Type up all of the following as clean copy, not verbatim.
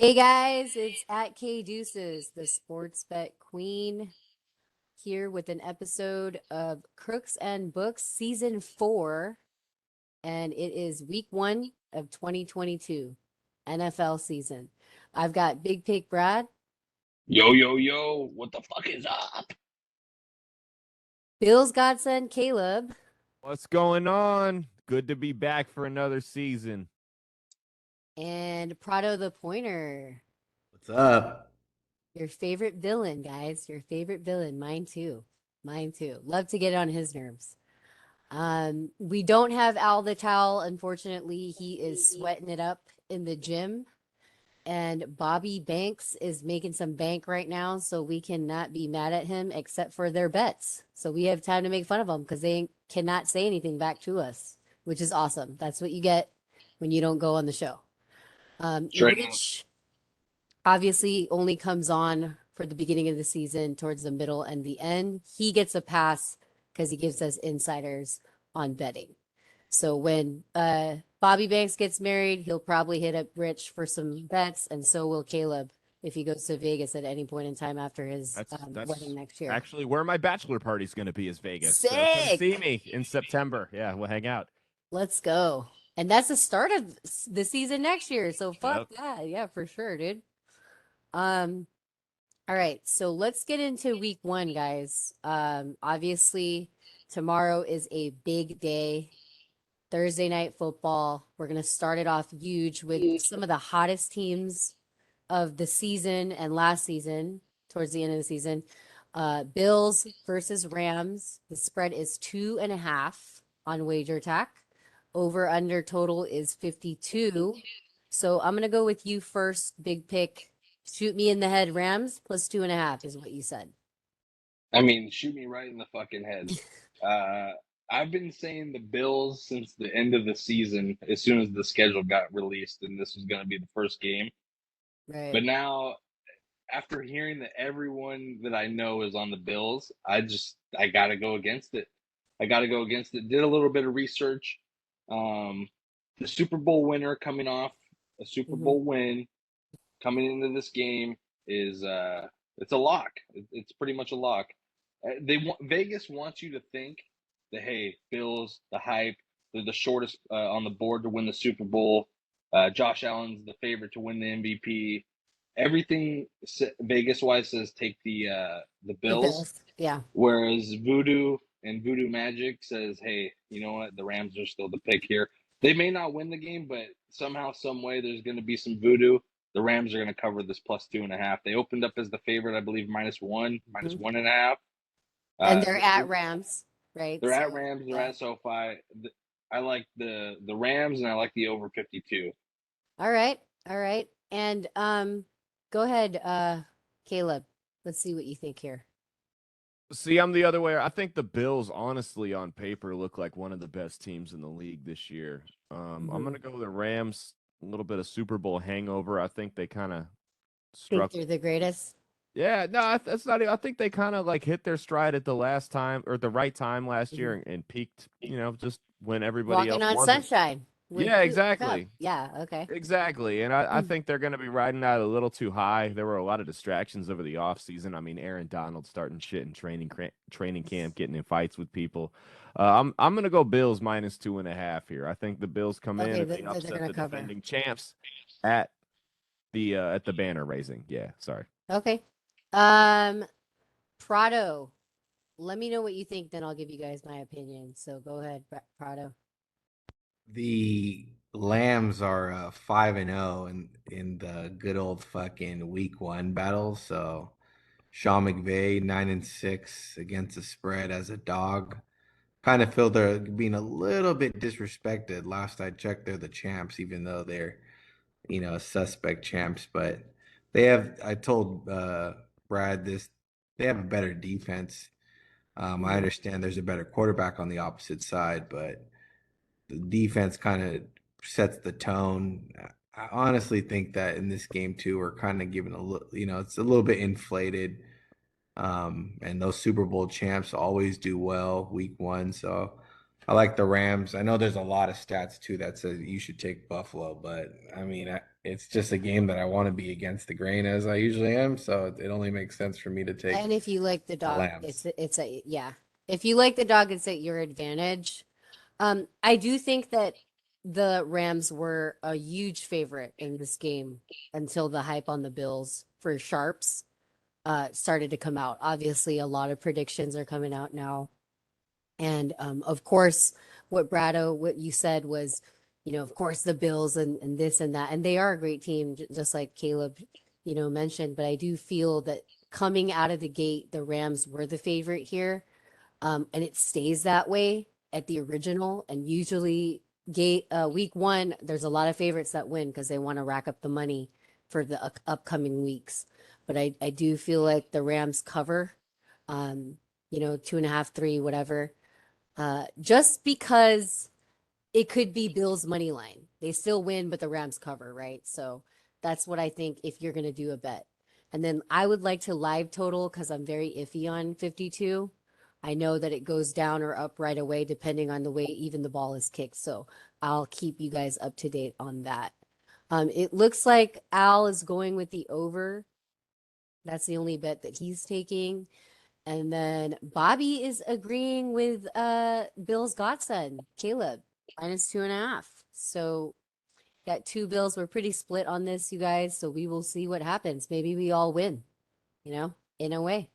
Hey guys, it's at K Deuces, the sports bet queen, here with an episode of Crooks and Books season 4, and it is week 1 of 2022 NFL season. I've got Big Pick Brad, Yo, yo, yo, what the fuck is up? Bill's godson Caleb, What's going on? Good to be back for another season. and Prado the Pointer. What's up? Your favorite villain, guys. Your favorite villain. Mine too. Mine too. Love to get on his nerves. We don't have Al the Towel. Unfortunately, he is sweating it up in the gym. And Bobby Banks is making some bank right now, so we cannot be mad at him except for their bets. So we have time to make fun of them because they cannot say anything back to us, which is awesome. That's what you get when you don't go on the show. Straight up. Rich obviously only comes on for the beginning of the season, towards the middle and the end. He gets a pass because he gives us insiders on betting. So when Bobby Banks gets married, he'll probably hit up Rich for some bets, and so will Caleb if he goes to Vegas at any point in time after his That's wedding next year. actually where my bachelor party's going to be is Vegas. So come Sick! see me in September. Yeah, we'll hang out. Let's go. And that's the start of the season next year. So fuck Yep. that. Yeah, for sure, dude. Um, all right, so let's get into week 1, guys. Obviously, tomorrow is a big day. Thursday night football. We're going to start it off huge with some of the hottest teams of the season and last season, towards the end of the season. Bills versus Rams. The spread is 2.5 on Wager Tack. Over under total is 52. So I'm going to go with you first, Big Pick. Shoot me in the head. Rams plus 2.5 is what you said. I mean, shoot me right in the fucking head. I've been saying the Bills since the end of the season, as soon as the schedule got released, and this was going to be the first game. Right. But now, after hearing that everyone that I know is on the Bills, I got to go against it. I got to go against it. Did a little bit of research. Um, the Super Bowl winner coming off a Super Mhm. Bowl win coming into this game is it's a lock. It's pretty much a lock. Vegas wants you to think that, hey, Bills, the hype, they're the shortest on the board to win the Super Bowl. Josh Allen's the favorite to win the MVP. Everything Vegas wise says take the The Bills, Bills. Yeah. whereas Voodoo and Voodoo Magic says, hey, you know what, the Rams are still the pick here. They may not win the game, but somehow, some way, there's going to be some voodoo. The Rams are going to cover this plus 2.5. They opened up as the favorite, I believe, -1, minus Mhm. 1.5. And they're at It, Rams, right? they're at So, Rams. They're yeah. at SoFi. I like the Rams, and I like the over 52. All right. All right. And go ahead, Caleb. Let's see what you think here. See, I'm the other way. I think the Bills, honestly, on paper, look like one of the best teams in the league this year. I'm Mhm. going to go with the Rams. A little bit of Super Bowl hangover. I think they kind of Think struck. they're the greatest? Yeah, no, that's not. I think they kind of like hit their stride at the last time or the right time last Mhm. year and peaked. Just when everybody Walking else on wasn't. sunshine with Yeah, Cooper Cup. exactly. Yeah, okay. Exactly. And I think they're going to be riding out a little too high. There were a lot of distractions over the offseason. I mean, Aaron Donald starting shit in training camp, getting in fights with people. I'm going to go Bills -2.5 here. I think the Bills come in Okay, and they they're upset gonna the cover. defending champs at the banner raising. Yeah, sorry. Okay. Um, Prado. Let me know what you think, then I'll give you guys my opinion. So go ahead, Prado. The Lambs are 5-0 in the good old fucking week 1 battle. So Sean McVay 9-6 against the spread as a dog. Kind of feel they're being a little bit disrespected. Last I checked, they're the champs, even though they're suspect champs. But they have. I told Brad this. They have a better defense. I Mhm. understand there's a better quarterback on the opposite side, but the defense kind of sets the tone. I honestly think that in this game too, we're kind of giving a little, it's a little bit inflated. And those Super Bowl champs always do well week 1. So I like the Rams. I know there's a lot of stats too that says you should take Buffalo, but I mean, it's just a game that I want to be against the grain as I usually am. So it only makes sense for me to take And if you like the the dog, Lambs. it's a yeah. If you like the dog, it's at your advantage. I do think that the Rams were a huge favorite in this game until the hype on the Bills for sharps started to come out. Obviously, a lot of predictions are coming out now. And of course, what you said was, of course, the Bills and this and that. And they are a great team, just like Caleb, mentioned. But I do feel that coming out of the gate, the Rams were the favorite here. And it stays that way at the original. And usually, week one, there's a lot of favorites that win because they want to rack up the money for the upcoming weeks. But I do feel like the Rams cover, 2.5, three, whatever. Just because it could be Bills money line. They still win, but the Rams cover, right? So that's what I think if you're going to do a bet. And then I would like to live total because I'm very iffy on 52. I know that it goes down or up right away depending on the way even the ball is kicked. So I'll keep you guys up to date on that. It looks like Al is going with the over. That's the only bet that he's taking. And then Bobby is agreeing with Bill's godson, Caleb, -2.5. So got two Bills. We're pretty split on this, you guys. So we will see what happens. Maybe we all win, in a way.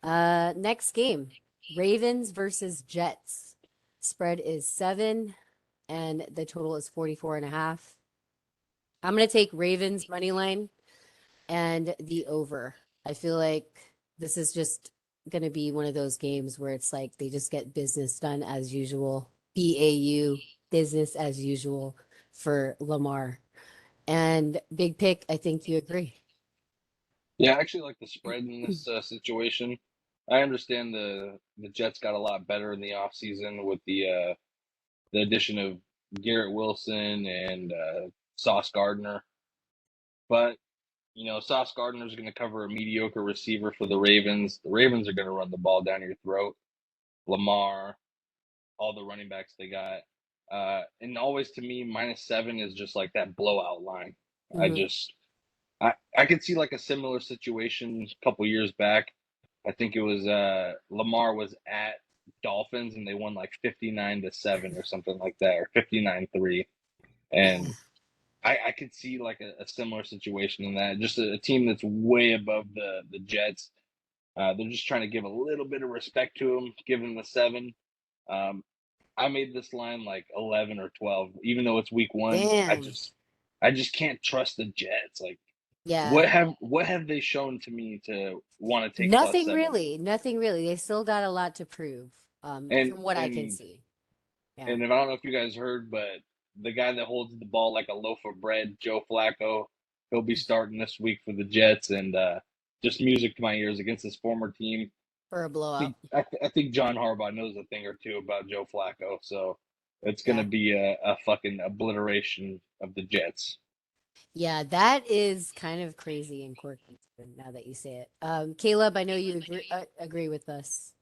Next game, Ravens versus Jets. Spread is 7, and the total is 44.5. I'm gonna take Ravens money line and the over. I feel like this is just going to be one of those games where it's like they just get business done as usual. BAU, business as usual for Lamar. And big pick, I think you agree. Yeah, I actually like the spread in this situation. I understand the Jets got a lot better in the offseason with the addition of Garrett Wilson and Sauce Gardner. But Sauce Gardner is going to cover a mediocre receiver for the Ravens. The Ravens are going to run the ball down your throat. Lamar, all the running backs they got. And always to me, -7 is just like that blowout line. Mhm. I could see like a similar situation a couple years back. I think it was Lamar was at Dolphins and they won like 59-7 or something like that, or 59-3. And I could see like a similar situation in that. Just a team that's way above the Jets. They're just trying to give a little bit of respect to them, give them the 7. Um, I made this line like 11 or 12, even though it's week one. Damn. I just can't trust the Jets. Like, Yeah. what have they shown to me to want to take Nothing +7? really. Nothing really. They still got a lot to prove, And from what I can and see. Yeah. and I don't know if you guys heard, but the guy that holds the ball like a loaf of bread, Joe Flacco, he'll be starting this week for the Jets, and just music to my ears against his former team. For a blowout. I think John Harbaugh knows a thing or two about Joe Flacco, so it's Yeah. gonna be a fucking obliteration of the Jets. Yeah, that is kind of crazy and quirky now that you say it. Caleb, I know you agree with us.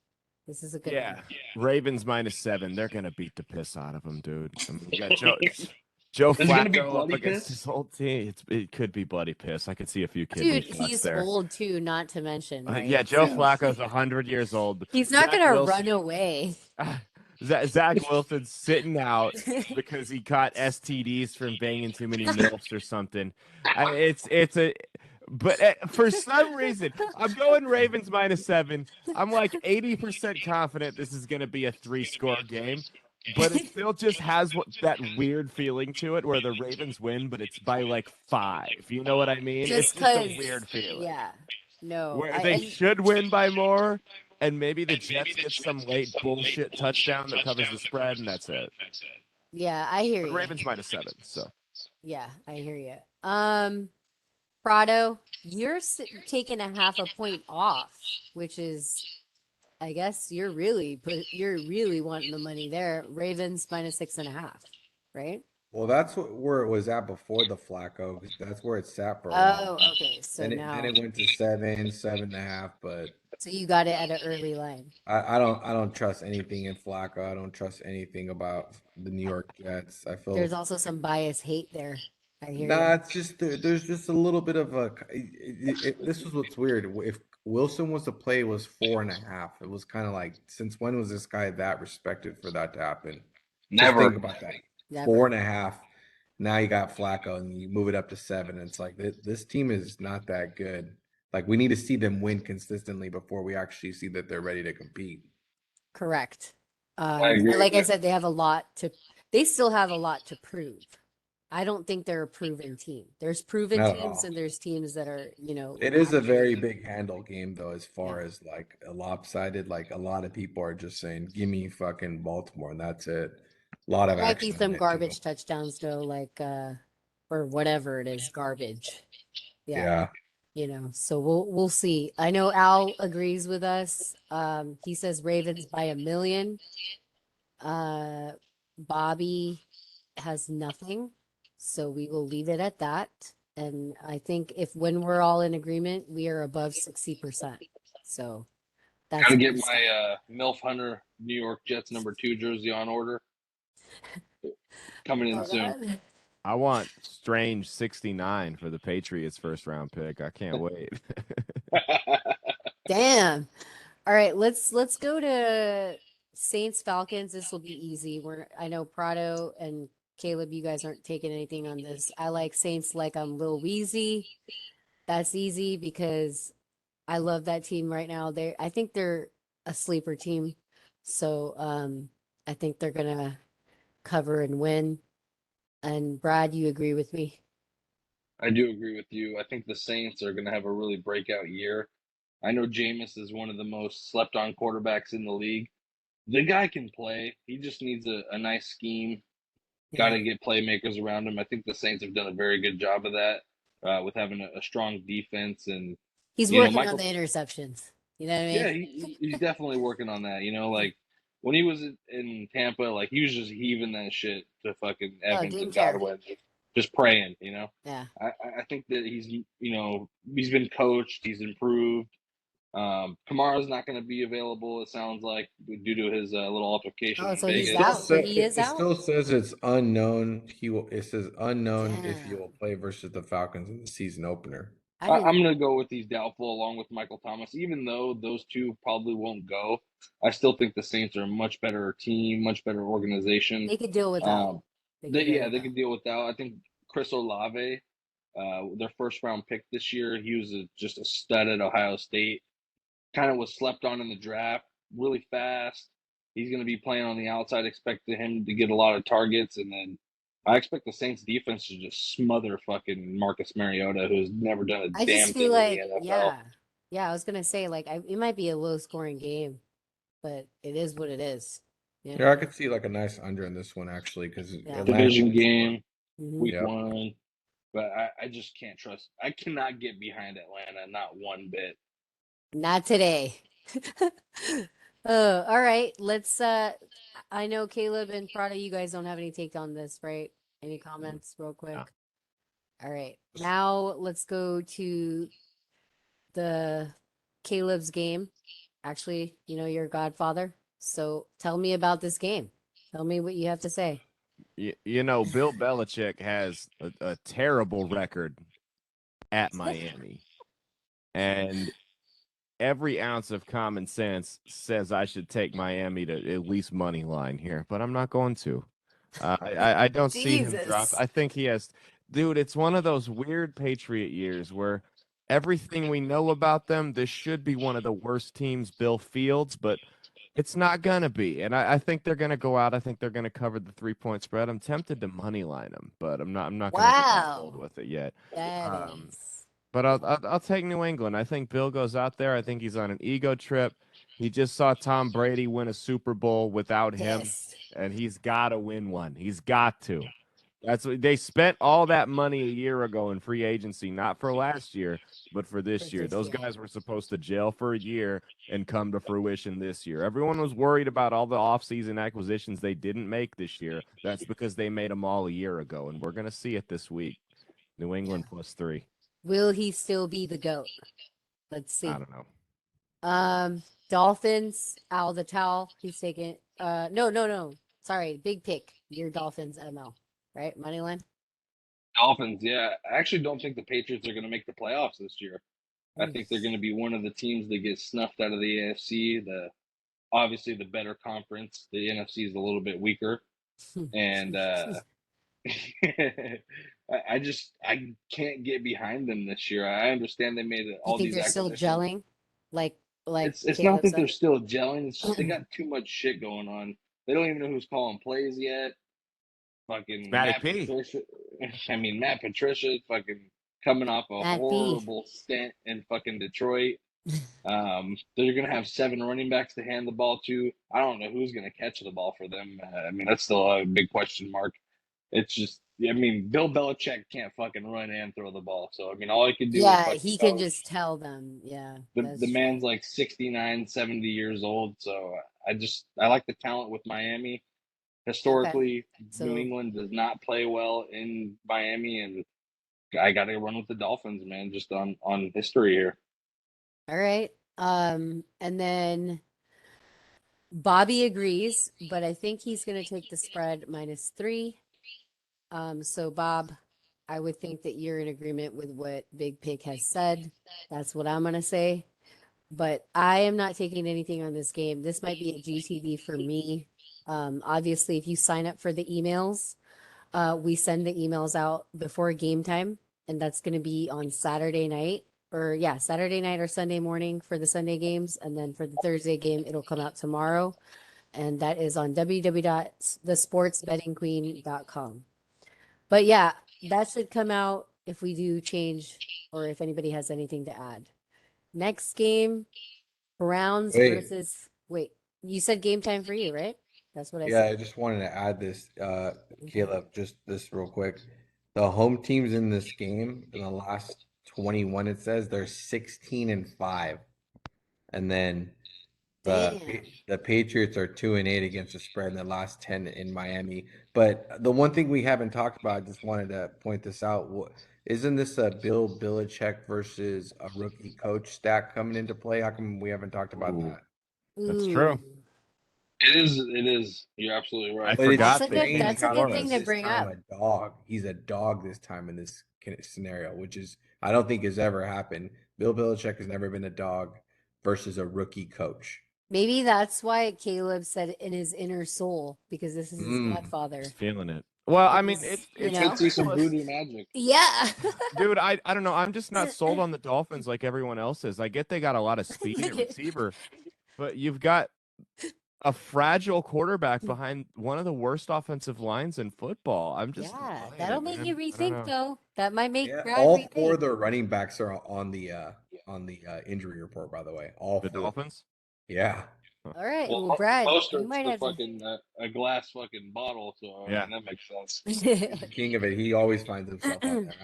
This is a good Yeah. one. Ravens -7. They're gonna beat the piss out of them, dude. I mean, you got Joe Is it gonna be Flacco up bloody against piss? his whole team. It could be bloody piss. I could see a few kidney Dude, shots he's there. old too, not to mention, right? Yeah, Joe Yeah. Flacco's 100 years old. He's not Zach gonna Wilson, run away. Zach Wilson's sitting out because he caught STDs from banging too many milfs or something. But for some reason, I'm going Ravens -7. I'm like 80% confident this is going to be a 3-score game, but it still just has that weird feeling to it where the Ravens win, but it's by like 5. You know what I mean? It's Just just a because, weird feeling yeah. No, where they should win by more, and maybe the Jets get some late bullshit touchdown that covers the spread, and that's it. yeah, I hear But you. Ravens -7, so. Yeah, I hear you. Prado, you're taking a half a point off, which is, I guess you're really wanting the money there. Ravens -6.5, right? Well, that's where it was at before the Flacco. That's where it sat for a while. Oh, okay. So Then now, it went to 7, 7.5. But So you got it at an early line. I don't trust anything in Flacco. I don't trust anything about the New York Jets. I feel There's also some bias hate there. I hear nah. you. It's just there's just a little bit of a. This was what's weird. If Wilson was to play, it was 4.5. It was kind of like, since when was this guy that respected for that to happen? Just Never. think about that. Never. 4.5. Now you got Flacco, and you move it up to 7. And it's like this team is not that good. Like, we need to see them win consistently before we actually see that they're ready to compete. Correct. I agree And like with I you. said, they still have a lot to prove. I don't think they're a proven team. There's proven Not at teams all. and there's teams that are, It is a very actually, big handle game, though, as far as like a lopsided. Like, a lot of people are just saying, "Give me fucking Baltimore," and that's it. A lot of there might be action on some it too. garbage touchdowns though, like or whatever it is, garbage. Yeah. Yeah, So we'll see. I know Al agrees with us. He says Ravens by 1 million. Uh, Bobby has nothing, so we will leave it at that. And I think when we're all in agreement, we are above 60%. So that's Gotta a get good start. my MILF Hunter New York Jets #2 jersey on order. Coming in Oh, soon. God. I want Strange 69 for the Patriots first round pick. I can't wait. Damn. All right, let's go to Saints Falcons. This will be easy. I know Prado and Caleb, you guys aren't taking anything on this. I like Saints like I'm Lil Weezy. That's easy because I love that team right now. I think they're a sleeper team. So I think they're gonna cover and win. And Brad, you agree with me? I do agree with you. I think the Saints are gonna have a really breakout year. I know Jameis is one of the most slept on quarterbacks in the league. The guy can play. He just needs a nice scheme. Got Yeah. to get playmakers around him. I think the Saints have done a very good job of that with having a strong defense. And, He's working on Michael, the interceptions. You know what I yeah, mean? he's definitely working on that. Like when he was in Tampa, like he was just heaving that shit to fucking Oh, Evans didn't and care. Godwin, just praying. Yeah. I think that he's been coached, he's improved. Kamara's not going to be available, it sounds like, due to his little altercation Oh, in so it he's Vegas. still out. So says he is it out? still says it's unknown. It says unknown if he Damn. will play versus the Falcons in the season opener. I I'm didn't going to go with he's doubtful along with Michael Thomas, even though those two probably won't go. I still think the Saints are a much better team, much better organization. they could deal without. Um, They could deal they without. can deal with that. I think Chris Olave, their first round pick this year, he was just a stud at Ohio State. Kind of was slept on in the draft, really fast. He's going to be playing on the outside. Expected him to get a lot of targets, and then I expect the Saints defense to just smother fucking Marcus Mariota, who's never done a I just damn feel thing in the like, NFL. yeah. Yeah, I was gonna say like it might be a low scoring game, but it is what it is. You Yeah, know? I could see like a nice under in this one, actually, because Yeah. Atlanta Division can score. game, Hmm. week Yep. 1, but I just can't trust. I cannot get behind Atlanta, not one bit. Not today. All right. Let's I know Caleb and Prada, you guys don't have any take on this, right? Any comments real quick? No. All right. Now let's go to the Caleb's game. Actually, your godfather. So tell me about this game. Tell me what you have to say. Bill Belichick has a terrible record at Miami. And every ounce of common sense says I should take Miami to at least money line here, but I'm not going to. I don't see him drop. Jesus. I think he has, dude. It's one of those weird Patriot years where everything we know about them, this should be one of the worst teams Bill fields, but it's not gonna be. And I think they're gonna go out. I think they're gonna cover the 3 point spread. I'm tempted to money line them, but I'm not. I'm not gonna go that bold Wow. with it yet. That Um, is. but I'll take New England. I think Bill goes out there. I think he's on an ego trip. He just saw Tom Brady win a Super Bowl without him, Pissed and he's got to win one. He's got to. That's what they spent all that money a year ago in free agency, not for last year, but for for this year. this Those year. guys were supposed to jail for a year and come to fruition this year. Everyone was worried about all the offseason acquisitions they didn't make this year. That's because they made them all a year ago, and we're going to see it this week. New Yeah. England +3. Will he still be the GOAT? Let's I see. don't know. Dolphins, Al the towel. He's taking. No. Sorry, big pick. Your Dolphins, ML. Right, money line. Dolphins, yeah. I actually don't think the Patriots are going to make the playoffs this year. I Mm. think they're going to be one of the teams that gets snuffed out of the AFC. Obviously the better conference. The NFC is a little bit weaker, and I can't get behind them this year. I understand they made You all think these they're still acquisitions. gelling, like It's not Caleb that they're said? still gelling. It's just they got too much shit going on. They don't even know who's calling plays yet. Fucking Matty Matt P. Patricia. I mean, Matt Patricia fucking coming off a Matt B. horrible stint in fucking Detroit. They're gonna have 7 running backs to hand the ball to. I don't know who's gonna catch the ball for them. I mean, that's still a big question mark. It's just, I mean, Bill Belichick can't fucking run and throw the ball. So I mean, all he can do is Yeah, fucking he can coach. just tell them. Yeah, The that's true. man's like 69, 70 years old. So I like the talent with Miami. Okay, Historically, New so England does not play well in Miami, and I got to run with the Dolphins, man. Just on history here. all right. And then Bobby agrees, but I think he's going to take the spread -3. So Bob, I would think that you're in agreement with what Big Pig has said. That's what I'm going to say. But I am not taking anything on this game. This might be a GTD for me. Obviously, if you sign up for the emails, we send the emails out before game time, and that's going to be on Saturday night, or yeah, Saturday night or Sunday morning for the Sunday games, and then for the Thursday game, it'll come out tomorrow, and that is on www.thesportsbettingqueen.com. But yeah, that should come out if we do change or if anybody has anything to add. Next game, Browns Wait, versus. Wait, you said game time for you, right? That's what I yeah, said. I just wanted to add this, Okay. Caleb, just this real quick. The home teams in this game in the last 21, it says they're 16-5, and then Damn. the Patriots are 2-8 against the spread in the last 10 in Miami. But the one thing we haven't talked about, I just wanted to point this out. Isn't this a Bill Belichick versus a rookie coach stack coming into play? How come we haven't talked about Ooh, that? that's true. Ooh. It is. It is. You're absolutely I right. But it's That's a forgot that good game strange that's a how good he's thing to was. this bring time up. a dog. He's a dog this time in this scenario, which is I don't think has ever happened. Bill Belichick has never been a dog versus a rookie coach. Maybe that's why Caleb said in his inner soul, because this is his Mm. He's godfather. feeling it. Well, I mean, Is, it's Could see some ridiculous. voodoo magic. Yeah. Dude, I don't know. I'm just not sold on the Dolphins like everyone else is. I get they got a lot of speed at receiver, but you've got a fragile quarterback behind one of the worst offensive lines in football. I'm just not Yeah, buying that'll it, make man. you I don't rethink know. though. That might make Yeah, Brad all four rethink. of their running backs are on the injury report. By the way, all The 4. Dolphins? Yeah, Huh. All right. Well, Well, Brad, you Mostert's might the have to. fucking a glass fucking bottle, so I Yeah. mean that makes sense. he's the king of it. He always finds himself on there.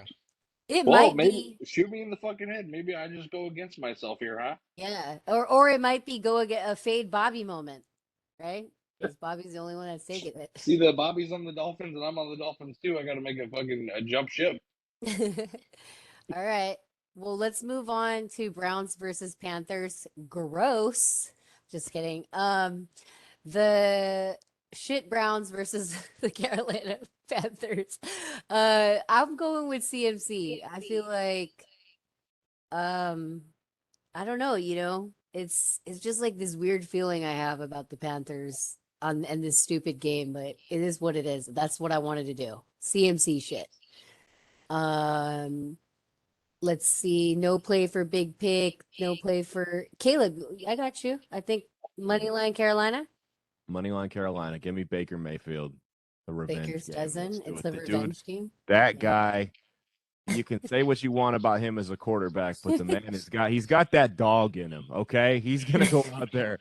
It Well, might maybe be, shoot me in the fucking head. Maybe I just go against myself here, huh? yeah, or it might be go again a fade Bobby moment, right? Because Bobby's the only one that's taking See, the Bobby's on the Dolphins and I'm on the Dolphins too. I got to make a jump ship. it. All right. Well, let's move on to Browns versus Panthers. Gross. Just kidding. The shit Browns versus the Carolina Panthers. I'm going with CMC. I feel like um I don't know, it's just like this weird feeling I have about the Panthers on and this stupid game, but it is what it is. That's what I wanted to do. CMC shit. Um Let's see. No play for Big Pick. No play for Caleb. I got you. I think Moneyline Carolina. Moneyline Carolina. Give me Baker Mayfield. The revenge Baker's game. Let's dozen. do It's it. the The dude, revenge game. that Yeah. guy, you can say what you want about him as a quarterback, but the man he's got that dog in him, okay? He's gonna go out there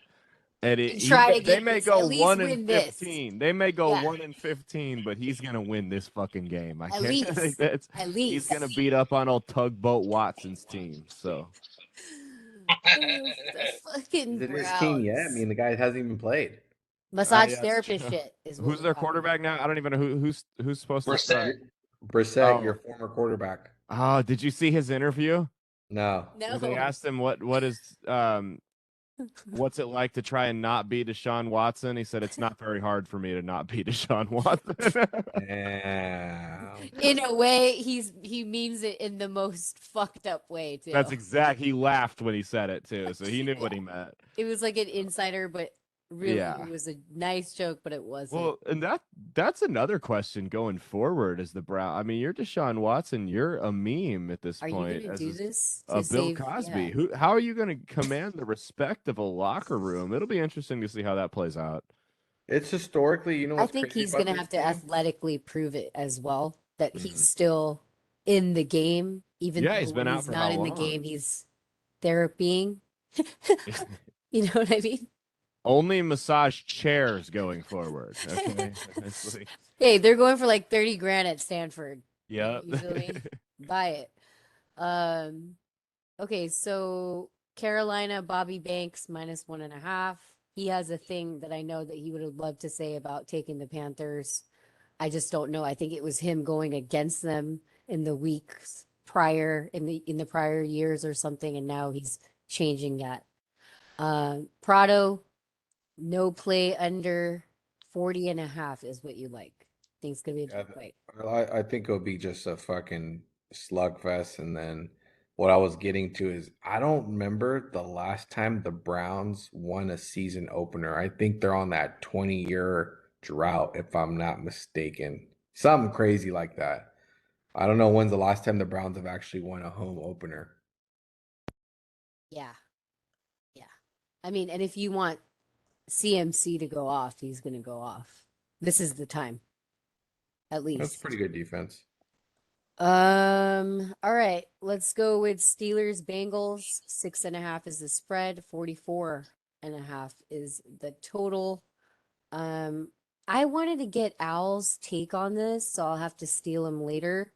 and And try to they get may this. go At least 1 and win this. 15. They may go Yeah. 1 and 15, but he's gonna win this fucking game. I At can't think least. that's At he's gonna least. beat up on old Tugboat Watson's team. So The Is fucking it his team yet? I Browns. mean, the guy hasn't even played. Massage yeah, it's therapist true. shit is what Who's we're their talking about. quarterback now? I don't even know who's supposed to Brissett. start. Brissett, your Oh, former quarterback. oh, did you see his interview? No. Where they No. asked him what is What's it like to try and not be Deshaun Watson? He said it's not very hard for me to not be Deshaun Watson. Yeah. In a way, he means it in the most fucked up way too. That's exact. He laughed when he said it too, so he knew what Yeah. he meant. It was like an insider, but really Yeah. it was a nice joke, but it wasn't. Well, and that's another question going forward as the Brown. I mean, you're Deshaun Watson. You're a meme at this Are you point gonna as do this a to Bill save? Cosby. Yeah. How are you going to command the respect of a locker room? It'll be interesting to see how that plays out. It's historically, you know I what's think crazy he's about gonna this have to game? athletically prove it as well that he's Mhm. still in the game, even Yeah, though he's been when out he's for not how in the long? game, he's therapying. You know what I mean? Only massage chairs going forward. Okay. It's like, Hey, they're going for like 30 grand at Stanford. yeah. You feel me? Buy it. Um, okay, so Carolina, Bobby Banks -1.5. He has a thing that I know that he would have loved to say about taking the Panthers. I just don't know. I think it was him going against them in the weeks prior in the prior years or something, and now he's changing that. Prado, no play under 40.5 is what you like. Think it's gonna be a Yeah, good fight. I think it'll be just a fucking slugfest. And then what I was getting to is I don't remember the last time the Browns won a season opener. I think they're on that 20-year drought, if I'm not mistaken. Something crazy like that. I don't know when's the last time the Browns have actually won a home opener. Yeah, yeah. I mean, and if you want CMC to go off, he's gonna go off. This is the time, at That's least. pretty good defense. All right, let's go with Steelers Bengals. 6.5 is the spread, 44.5 is the total. Um, I wanted to get Al's take on this, so I'll have to steal him later.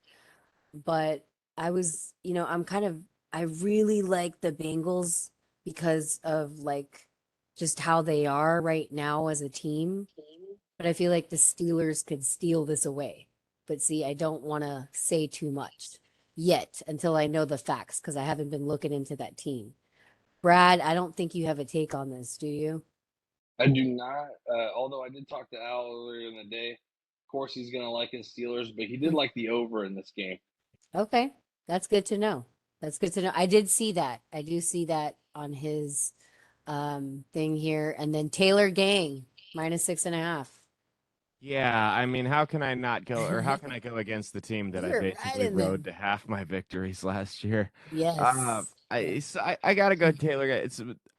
But I really like the Bengals because of like just how they are right now as a team. But I feel like the Steelers could steal this away. But see, I don't want to say too much yet until I know the facts because I haven't been looking into that team. Brad, I don't think you have a take on this, do you? I do not. Although I did talk to Al earlier in the day. Of course, he's going to like his Steelers, but he did like the over in this game. Okay, that's good to know. That's good to know. I did see that. I do see that on his thing here. And then Taylor Gang, -6.5. Yeah, I mean, how can I not go, or how can I go against the team that I You're right basically in rode them. to half my victories last year? Yes. I gotta go Taylor.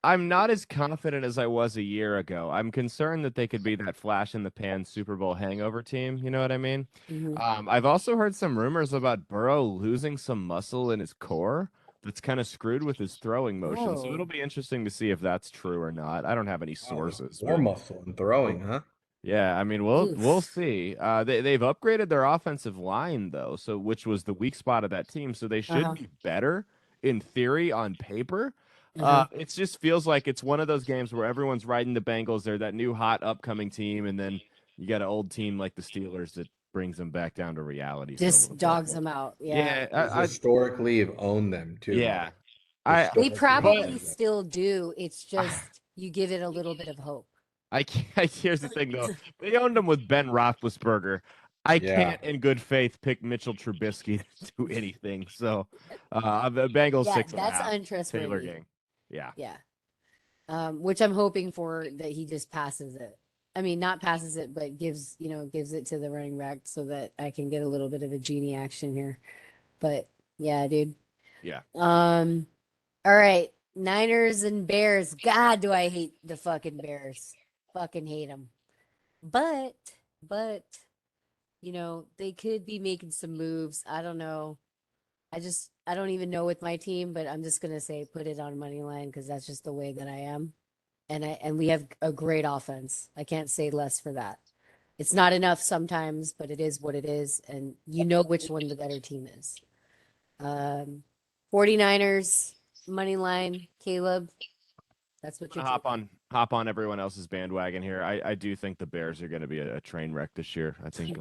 I'm not as confident as I was a year ago. I'm concerned that they could be that flash in the pan Super Bowl hangover team. You know what I mean? Mhm. I've also heard some rumors about Burrow losing some muscle in his core that's kind of screwed with his throwing motion. So it'll Oh, be interesting to see if that's true or not. I don't have any Wow, sources, more but muscle and throwing, huh? yeah, I mean, we'll oof. see. They've upgraded their offensive line though, so which was the weak spot of that team, so they should Uh-huh. be better in theory on paper. Uh-huh. It just feels like it's one of those games where everyone's riding the Bengals. They're that new hot upcoming team, and then you got an old team like the Steelers that brings them back down to reality for a Just little bit. dogs them out. Yeah. Yeah, Because historically have owned them too. yeah. I They Historically have but probably owned them. still do. It's just you give it a little bit of hope. I can't. Here's the thing, though. They owned him with Ben Roethlisberger. I Yeah. can't, in good faith, pick Mitchell Trubisky to do anything. So, the Bengals Yeah, six and a that's half. Taylor untrustworthy. gang. Yeah. Yeah. Which I'm hoping for that he just passes it. I mean, not passes it, but gives it to the running back so that I can get a little bit of a genie action here. But yeah, dude. Yeah. All right. Niners and Bears. God, do I hate the fucking Bears. Fucking hate them. But, but, they could be making some moves. I don't know. I don't even know with my team, but I'm just gonna say put it on money line because that's just the way that I am. And we have a great offense. I can't say less for that. It's not enough sometimes, but it is what it is, and you know which one the better team is. Um, 49ers money line, Caleb. That's what I'm you're gonna taking. hop on everyone else's bandwagon here. I do think the Bears are gonna be a train wreck this year. I think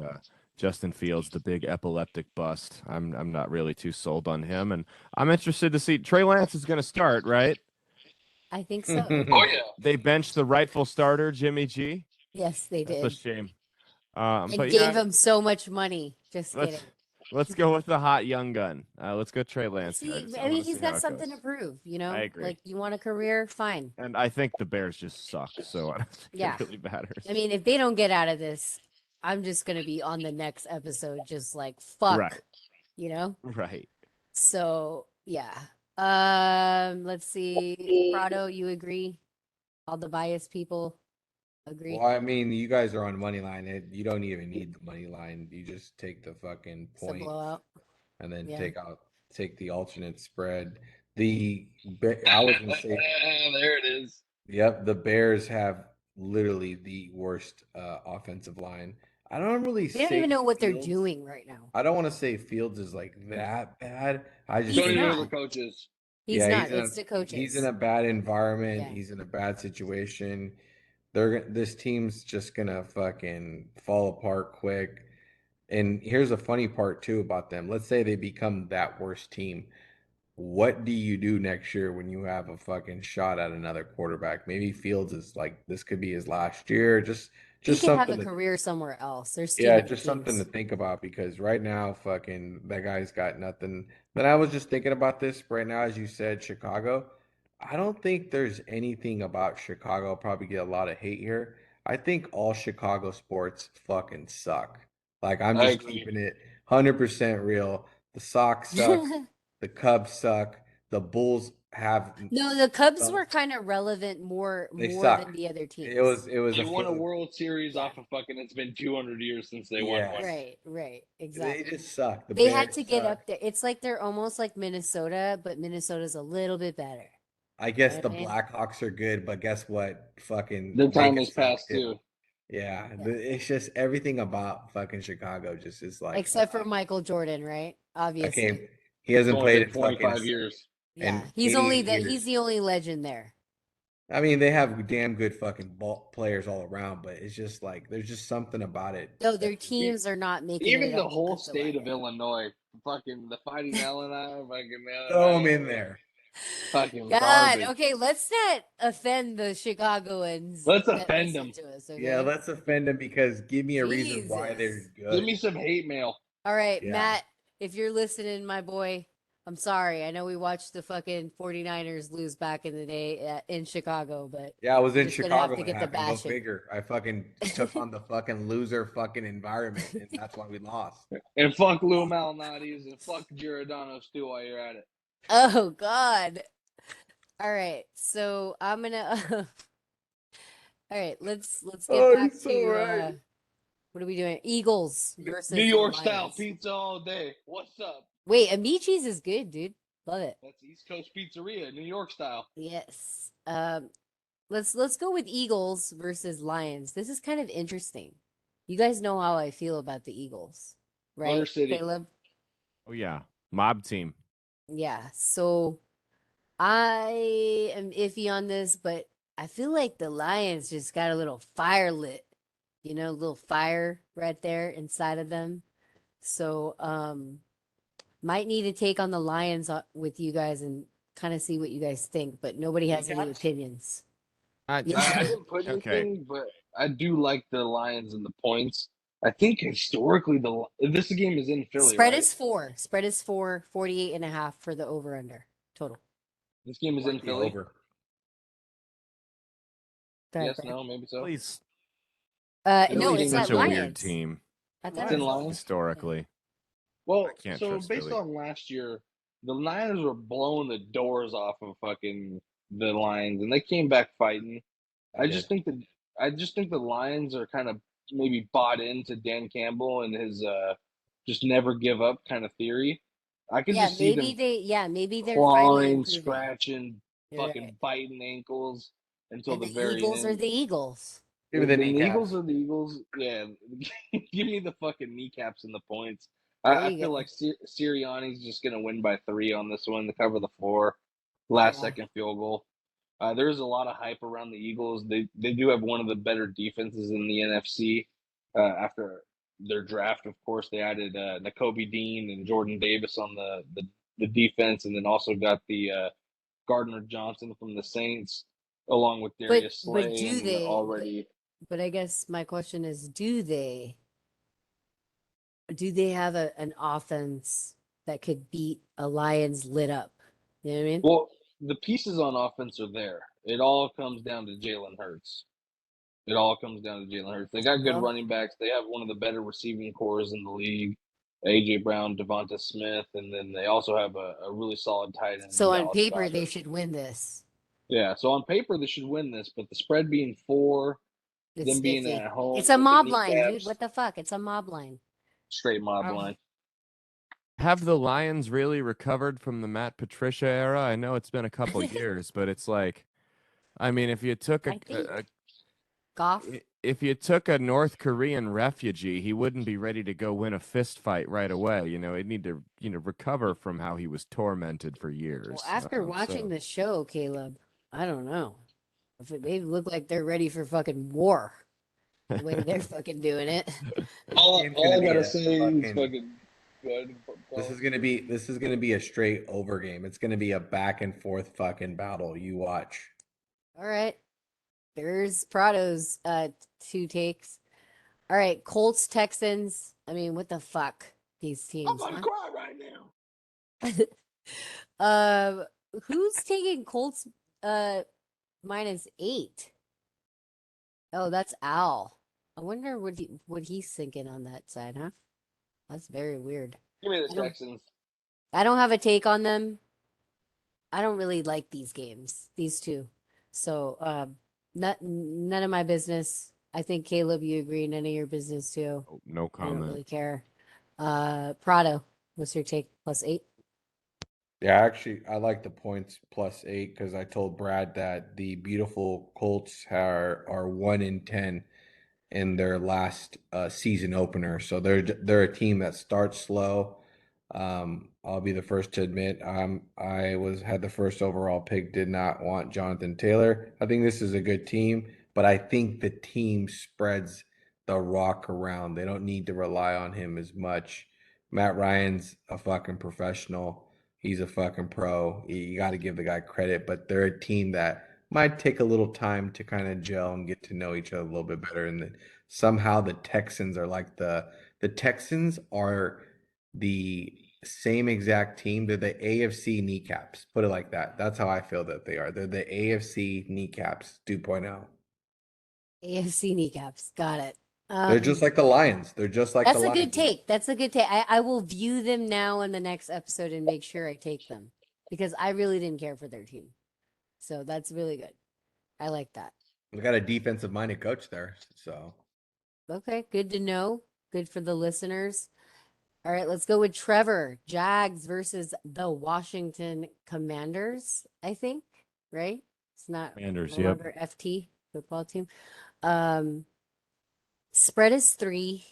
Justin Fields, the big epileptic bust. I'm not really too sold on him, and I'm interested to see Trey Lance is gonna start, right? I think so. Oh yeah. They benched the rightful starter, Jimmy G. Yes, they That's did. a shame. And But gave yeah, him so much money. Just let's kidding. let's go with the hot young gun. Let's go Trey Lance, See, guys. I I mean, want to he's see how got it something to goes. prove, I agree. Like, you want a career? Fine. And I think the Bears just suck, so I don't think Yeah. it really matters. I mean, if they don't get out of this, I'm just going to be on the next episode just like, fuck, Right. Right. So, yeah. Let's see. Prado, you agree? All the biased people agree? Well, I mean, you guys are on money line. You don't even need the money line. You just take the fucking It's a point blowout. and then Yeah. take the alternate spread. I was gonna say, there it is. yep, the Bears have literally the worst offensive line. I don't really They don't say even know what they're Fields. doing right now. I don't want to say Fields is like that bad. I just He's Don't even know not. the coaches. He's yeah, not. It's the he's in coaches. a bad environment. Yeah. He's in a bad situation. This team's just gonna fucking fall apart quick. And here's a funny part too about them. Let's say they become that worst team. What do you do next year when you have a fucking shot at another quarterback? Maybe Fields is like this could be his last year. He Just could have a something to career somewhere else. There's too yeah, many just something to teams. think about because right now, fucking that guy's got nothing. But I was just thinking about this right now, as you said, Chicago. I don't think there's anything about Chicago. I'll probably get a lot of hate here. I think all Chicago sports fucking suck. Like I'm I just agree. keeping it 100% real. The Sox sucks. The Cubs suck. The Bulls have No, the Cubs some. were kind of relevant more They than suck. the other teams. It was They a won a fluke. World Series Yeah. off of fucking. It's been 200 years since they won one. Yes. Right, They exactly. just suck. The They had Bears to get suck. up there. It's like they're almost like Minnesota, but Minnesota's a little bit better. I guess know the what I mean? Blackhawks are good, but guess what? Fucking The time Vegas has sucks passed too. Yeah, Yeah. it's just everything about fucking Chicago just is like Except for Michael Jordan, right? I Obviously. can't. He hasn't It's only played been in fucking 25 years. Yeah. in He's 88 he's years. the only legend there. I mean, they have damn good fucking players all around, but it's just like there's just something about it. No, their teams are not making it Even the up whole the state of ladder. Illinois, fucking the Fighting Illini, fucking Throw them in there. fucking God, garbage. okay, let's not offend the Chicagoans. Let's that offend listen them. to us, okay? Yeah, let's offend them because give me a reason why they're Jesus. good. Give me some hate mail. All right, Yeah. Matt, if you're listening, my boy, I'm sorry. I know we watched the fucking 49ers lose back in the day in Chicago, but Yeah, I was in just gonna have Chicago to when it get the happened. Go bashing. figure. I fucking took on the fucking loser fucking environment, and that's why we lost. And fuck Lou Malnati's and fuck Giordano's too while you're at it. Oh God. All right. So I'm gonna all right, let's get back to what are we doing? Eagles versus New York the style Lions. pizza all day. What's up? Wait, Amici's is good, dude. Love it. That's East Coast Pizzeria, New York style. Yes. Let's go with Eagles versus Lions. This is kind of interesting. You guys know how I feel about the Eagles, right? Motor City. Caleb? Oh yeah, mob team. Yeah. So I am iffy on this, but I feel like the Lions just got a little fire lit. A little fire right there inside of them. So might need to take on the Lions with you guys and kind of see what you guys think, but nobody has any Kneecaps? opinions. I didn't put anything, but I do like the Lions and the points. I think historically this game is in Philly, Spread right? is 4. Spread is 4, 48.5 for the over-under total. This game is Like in the Philly. over. Go ahead, Yes, Brad. no, maybe so. Please. No, Philly's it's Such at a Lions. weird team At It's in Lions. Lions. historically. Well, I can't so trust based Philly. on last year, the Niners were blowing the doors off of fucking the Lions, and they came back fighting. I just think the Lions are kind of maybe bought into Dan Campbell and his just never give up kind of theory. I could Yeah, just see them maybe they're finally clawing, improving. scratching, You're fucking right. biting ankles until And the the very Eagles end. are the Eagles. Give me the The kneecaps. Eagles are the Eagles. Yeah, give me the fucking kneecaps and the points. There I you feel go. like Sirianni's just gonna win by 3 on this one to cover the 4. Last Yeah. second field goal. There's a lot of hype around the Eagles. They do have one of the better defenses in the NFC. After their draft, of course, they added Nakobe Dean and Jordan Davis on the defense, and then also got the Gardner Johnson from the Saints, along with But Darius but Slay, do and they? already. But I guess my question is, do they have an offense that could beat a Lions lit up? You know what I mean? Well, the pieces on offense are there. It all comes down to Jalen Hurts. It all comes down to Jalen Hurts. They got good Well, running backs. They have one of the better receiving cores in the league. AJ Brown, Devonta Smith, and then they also have a really solid tight end in so on Dallas paper they Goedert. should win this. Yeah, so on paper they should win this, but the spread being 4, It's them being iffy. at home It's a with the mob line, dude. kneecaps, What the fuck? It's a mob line. straight mob Um, line. Have the Lions really recovered from the Matt Patricia era? I know it's been a couple years, but it's like, I mean, if you took I think Goff. if you took a North Korean refugee, he wouldn't be ready to go win a fist fight right away. You know, he'd need to, recover from how he was tormented for years. Well, after watching the show, Caleb, I don't know if they look like they're ready for fucking war. The way they're fucking doing it. All Game's gonna I be gotta a say is fucking- fucking good. This is gonna be a straight over game. It's gonna be a back and forth fucking battle. You watch. All right. There's Prado's 2 takes. All right, Colts, Texans. I mean, what the fuck? These I'm teams. gonna Huh? cry right now. Who's taking Colts -8? Oh, that's Al. I wonder what he's thinking on that side, huh? That's very weird. Give me I the don't- Texans. I don't have a take on them. I don't really like these games, these two. So, none of my business. I think Caleb, you agree, none of your business too. Oh, no I don't comment. really care. Prado, what's your take? +8? Yeah, actually, I like the points +8 because I told Brad that the beautiful Colts are 1-10 in their last season opener. So they're a team that starts slow. I'll be the first to admit I had the first overall pick, did not want Jonathan Taylor. I think this is a good team, but I think the team spreads the rock around. They don't need to rely on him as much. Matt Ryan's a fucking professional. He's a fucking pro. You got to give the guy credit, but they're a team that might take a little time to kind of gel and get to know each other a little bit better. And then somehow the Texans are like the Texans are the same exact team. They're the AFC kneecaps. Put it like that. That's how I feel that they are. They're the AFC kneecaps 2.0. AFC kneecaps. Got it. They're just like the Lions. They're just like That's the a Lions. good take. That's a good take. I will view them now in the next episode and make sure I take them because I really didn't care for their team. So that's really good. I like that. We got a defensive minded coach there. So Okay, good to know. Good for the listeners. All right, let's go with Trevor. Jags versus the Washington Commanders, I think, right? It's not Commanders, no yep. longer FT football team. Spread is 3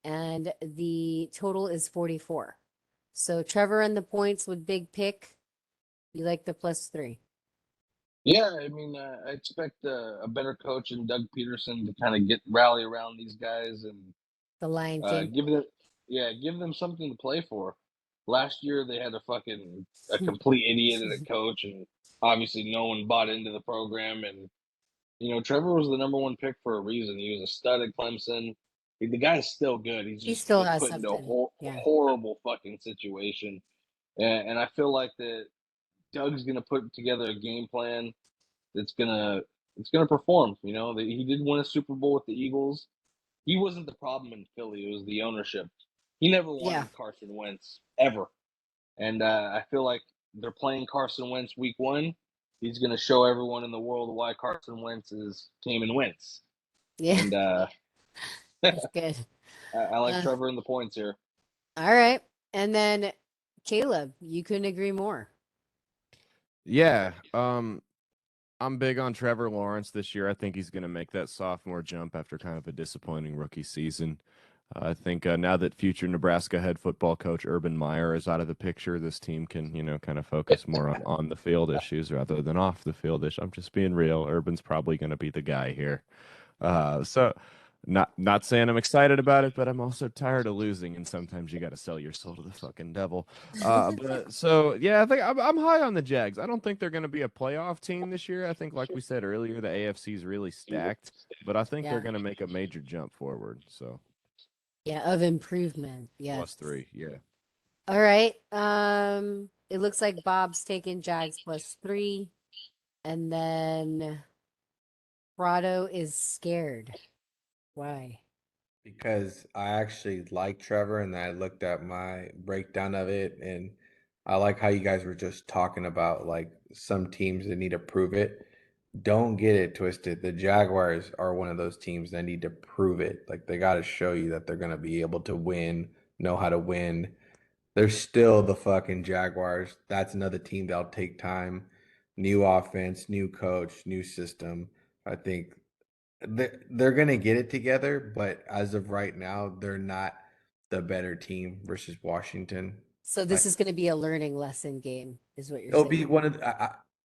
and the total is 44. So Trevor and the points with big pick. You like the +3. Yeah, I mean, I expect a better coach in Doug Peterson to kind of rally around these guys and The Lion King. give them something to play for. Last year they had a complete idiot at a coach, and obviously no one bought into the program. And Trevor was the number 1 pick for a reason. He was a stud at Clemson. The guy's still good. He's He just still put has into a something. Yeah. horrible fucking situation. And I feel like that Doug's gonna put together a game plan that's gonna perform. He did win a Super Bowl with the Eagles. He wasn't the problem in Philly. It was the ownership. He never wanted Yeah. Carson Wentz ever, and I feel like they're playing Carson Wentz week 1. He's gonna show everyone in the world why Carson Wentz came and wins. Yeah. And That's good. I like Trevor in the points here. All right. And then Caleb, you couldn't agree more. Yeah, I'm big on Trevor Lawrence this year. I think he's going to make that sophomore jump after kind of a disappointing rookie season. I think now that future Nebraska head football coach Urban Meyer is out of the picture, this team can, kind of focus more on the field issues rather than off the field issues. I'm just being real. Urban's probably going to be the guy here. So Not saying I'm excited about it, but I'm also tired of losing, and sometimes you got to sell your soul to the fucking devil. But so yeah, I think I'm high on the Jags. I don't think they're going to be a playoff team this year. I think, like we said earlier, the AFC is really stacked, but I think they're Yeah. going to make a major jump forward. So Yeah, of improvement. Yes. +3, yeah. All right. It looks like Bob's taking Jags +3, and then Prado is scared. Why? Because I actually like Trevor and I looked at my breakdown of it and I like how you guys were just talking about like some teams that need to prove it. Don't get it twisted. The Jaguars are one of those teams that need to prove it. Like they got to show you that they're going to be able to win, know how to win. They're still the fucking Jaguars. That's another team that'll take time. New offense, new coach, new system. I think they're gonna get it together, but as of right now, they're not the better team versus Washington. So this is going to be a learning lesson game, is what you're It'll be saying. one of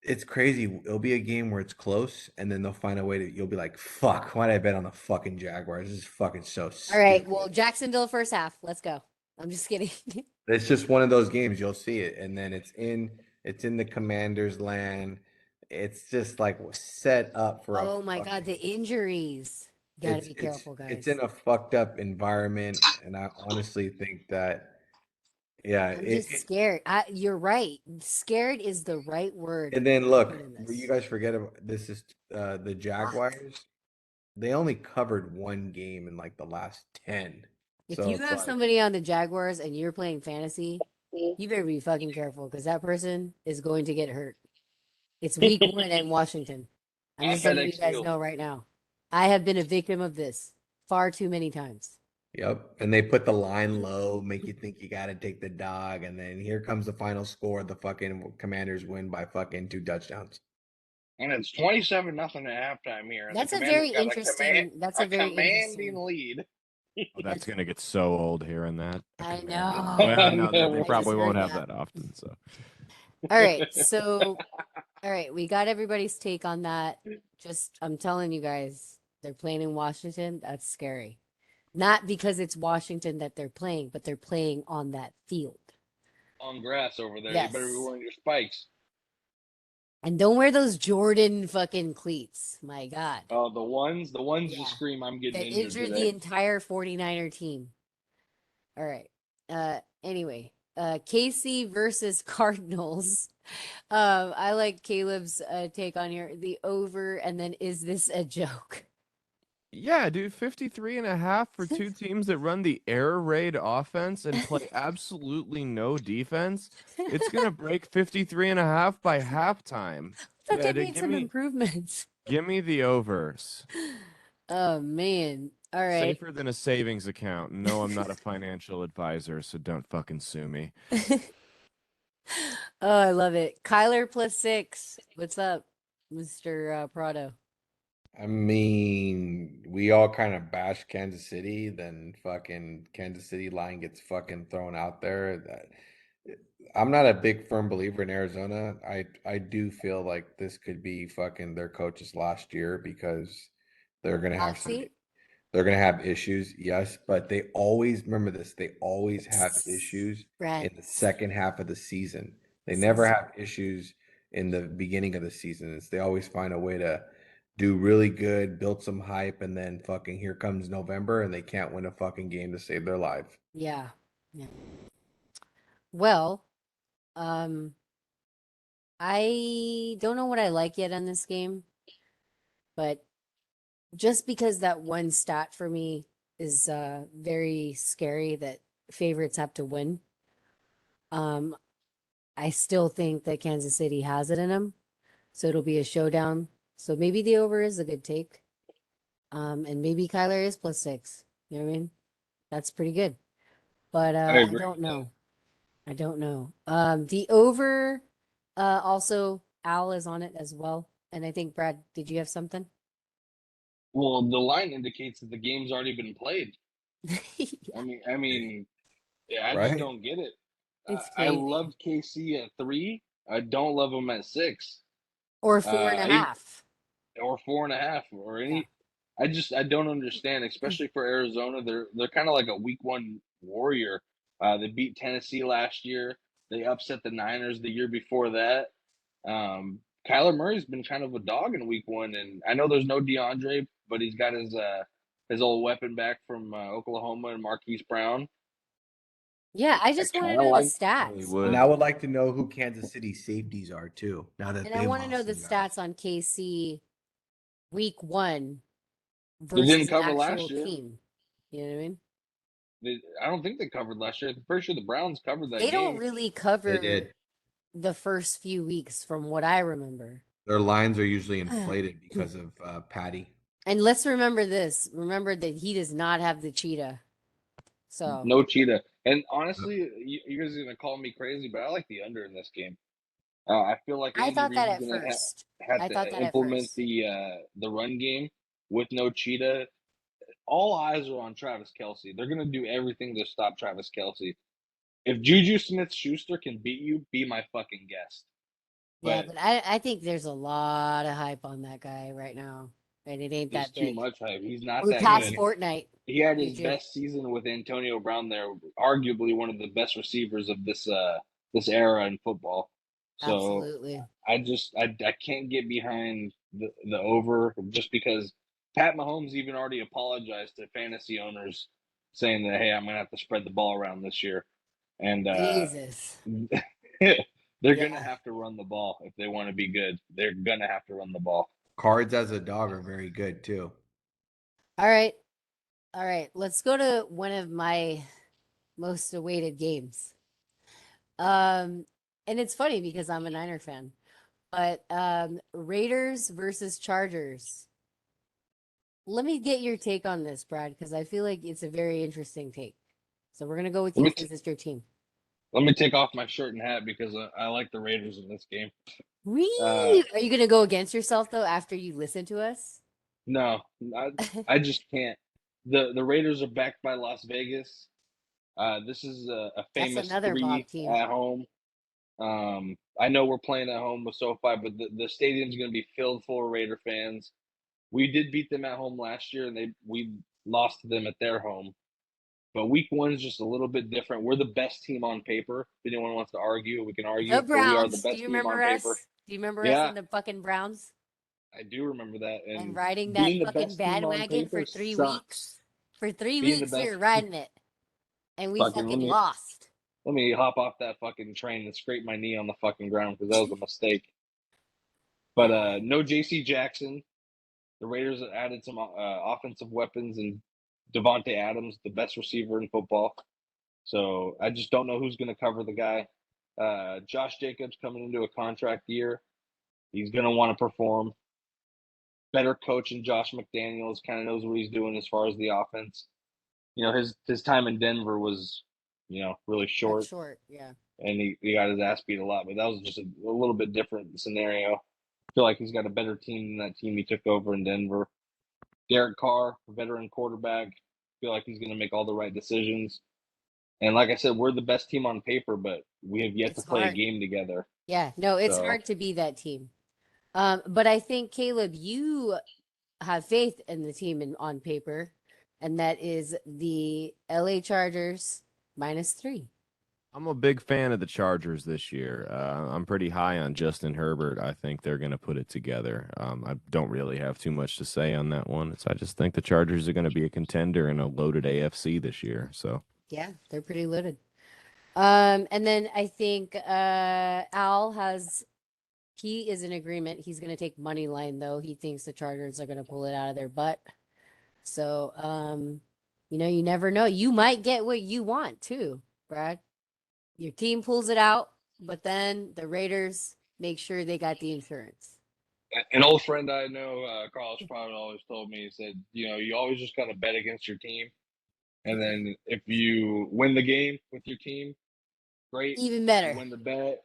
it's crazy. It'll be a game where it's close, and then they'll find a way to. You'll be like, "Fuck! Why did I bet on the fucking Jaguars? This is fucking so All right. Well, stupid." Jacksonville first half. Let's go. I'm just kidding. It's just one of those games. You'll see it, and then it's in the Commanders' land. It's just like set up for a Oh my God, fucking. the injuries. Got to be careful, It's guys. in a fucked up environment, and I honestly think that yeah, I'm just scared. You're right. Scared is the right word and then to look, put in you this. guys forget about this is the Jaguars. They only covered one game in like the last 10. If So you it's have like somebody on the Jaguars and you're playing fantasy, you better be fucking careful because that person is going to get hurt. It's week 1 in Washington. I'm At just letting you FedEx guys Field. know right now. I have been a victim of this far too many times. yep, and they put the line low, make you think you got to take the dog, and then here comes the final score. The fucking Commanders win by fucking 2 touchdowns. And it's 27-0 at halftime here, and the That's a Commanders very got interesting. That's a a very commanding interesting. lead. Oh, that's That's gonna get so old hearing that. A I commanding. Well, know. no, they I just probably won't heard have that. that often. So All right. So, all right, we got everybody's take on that. Just, I'm telling you guys, they're playing in Washington. That's scary. Not because it's Washington that they're playing, but they're playing on that field. On grass over there. You better be Yes. wearing your spikes. And don't wear those Jordan fucking cleats. My God. Oh, the ones Yeah. just scream, I'm getting That injured injured the today. entire 49er team. All right. Anyway, KC versus Cardinals. I like Caleb's take on here. The over, and then is this a joke? yeah, dude, 53.5 for two teams that run the air raid offense and play absolutely no defense. It's gonna break 53.5 by halftime. Thought Yeah, they dude, made some improvements. give me the overs. Oh man. All right. Safer than a savings account. No, I'm not a financial advisor, so don't fucking sue me. Oh, I love it. Kyler +6. What's up, Mr. Prado? I mean, we all kind of bash Kansas City, then fucking Kansas City line gets fucking thrown out there. I'm not a big firm believer in Arizona. I do feel like this could be fucking their coach's last year because they're gonna have Hot some seat? they're gonna have issues, yes, but they always remember this, they always have issues Brad. in the second half of the season. They never Season. have issues in the beginning of the season. They always find a way to do really good, build some hype, and then fucking here comes November and they can't win a fucking game to save their life. Yeah. Yeah. Well, um, I don't know what I like yet on this game, but just because that one stat for me is very scary that favorites have to win. Um, I still think that Kansas City has it in them, so it'll be a showdown. So maybe the over is a good take. And maybe Kyler is +6. You know what I mean? That's pretty good. But I I agree. don't know. I don't know. The over, also Al is on it as well. And I think Brad, did you have something? Well, the line indicates that the game's already been played. Yeah, I mean, yeah, I just Right? don't get it. it's I crazy. loved KC at 3. I don't love them at 6. Or four and a Eight half. or 4.5 or Yeah. any. I don't understand, especially for Arizona. They're kind of like a week one warrior. They beat Tennessee last year. They upset the Niners the year before that. Kyler Murray's been kind of a dog in week one, and I know there's no DeAndre, but he's got his old weapon back from Oklahoma and Marquise Brown. Yeah, I I just want kind to of know the like. He stats. would. And I would like to know who Kansas City safeties are too. Now that And I they've want to know lost the some guys. stats on KC week one They didn't versus an cover actual last year. team. You know what I mean? I don't think they covered last year. I'm pretty sure the Browns covered that They don't game. really They cover did. the first few weeks from what I remember. Their lines are usually inflated because of Patty. And let's remember this. Remember that he does not have the cheetah. So No cheetah. And honestly, you guys are gonna call me crazy, but I like the under in this game. I feel like I Andy thought that Reid's at gonna first. have I thought to that at implement first. the run game with no cheetah. All eyes are on Travis Kelsey. They're gonna do everything to stop Travis Kelsey. If Juju Smith-Schuster can beat you, be my fucking guest. Yeah, But but I think there's a lot of hype on that guy right now. And it ain't there's that too big. much hype. He's not We're that past good. Fortnite. He had You his too. best season with Antonio Brown there, arguably one of the best receivers of this era in football. So Absolutely. I can't get behind the over just because Pat Mahomes even already apologized to fantasy owners saying that, hey, I'm gonna have to spread the ball around this year. And Jesus. they're gonna Yeah. have to run the ball if they want to be good. They're gonna have to run the ball. Cards as a dog are very good too. All right. All right. Let's go to one of my most awaited games. And it's funny because I'm a Niner fan. But Raiders versus Chargers. Let me get your take on this, Brad, because I feel like it's a very interesting take. So we're gonna go with Let you me since it's your team. let me take off my shirt and hat because I like the Raiders in this game. Really? Are you gonna go against yourself though after you listen to us? No, I just can't. The Raiders are backed by Las Vegas. This is a That's famous another three mob team. at home. I know we're playing at home with SoFi, but the stadium's going to be filled full of Raider fans. We did beat them at home last year, and we lost to them at their home. But week one is just a little bit different. We're the best team on paper. If anyone wants to argue, we can The argue, but we are the Browns. Do best you team on remember paper. us? Do you remember us Yeah, in the fucking Browns I do remember that. and And riding that being the fucking best team on bandwagon for paper 3 weeks? sucks. For three Being the weeks we best, were riding it, and we fucking fucking lost. let me hop off that fucking train and scrape my knee on the fucking ground because that was a mistake. But no J.C. Jackson. The Raiders have added some offensive weapons and Devontae Adams, the best receiver in football. So I just don't know who's going to cover the guy. Josh Jacobs coming into a contract year. He's going to want to perform. Better coach than Josh McDaniels, kind of knows what he's doing as far as the offense. You know, his time in Denver was, really Cut short, short, yeah. and he got his ass beat a lot. But that was just a little bit different scenario. I feel like he's got a better team than that team he took over in Denver. Derek Carr, veteran quarterback, feel like he's going to make all the right decisions. And like I said, we're the best team on paper, but we have yet to It's play a hard. game together. Yeah, no, it's So hard to be that team. But I think Caleb, you have faith in the team on paper, and that is the LA Chargers -3. I'm a big fan of the Chargers this year. I'm pretty high on Justin Herbert. I think they're going to put it together. I don't really have too much to say on that one. I just think the Chargers are going to be a contender in a loaded AFC this year. So Yeah, they're pretty loaded. And then I think he is in agreement. He's going to take money line though. He thinks the Chargers are going to pull it out of their butt. So, you never know. You might get what you want too, Brad. Your team pulls it out, but then the Raiders make sure they got the insurance. an old friend I know, Carlos Prado, always told me, he said, you always just got to bet against your team. And then if you win the game with your team, great. Even You better. win the bet,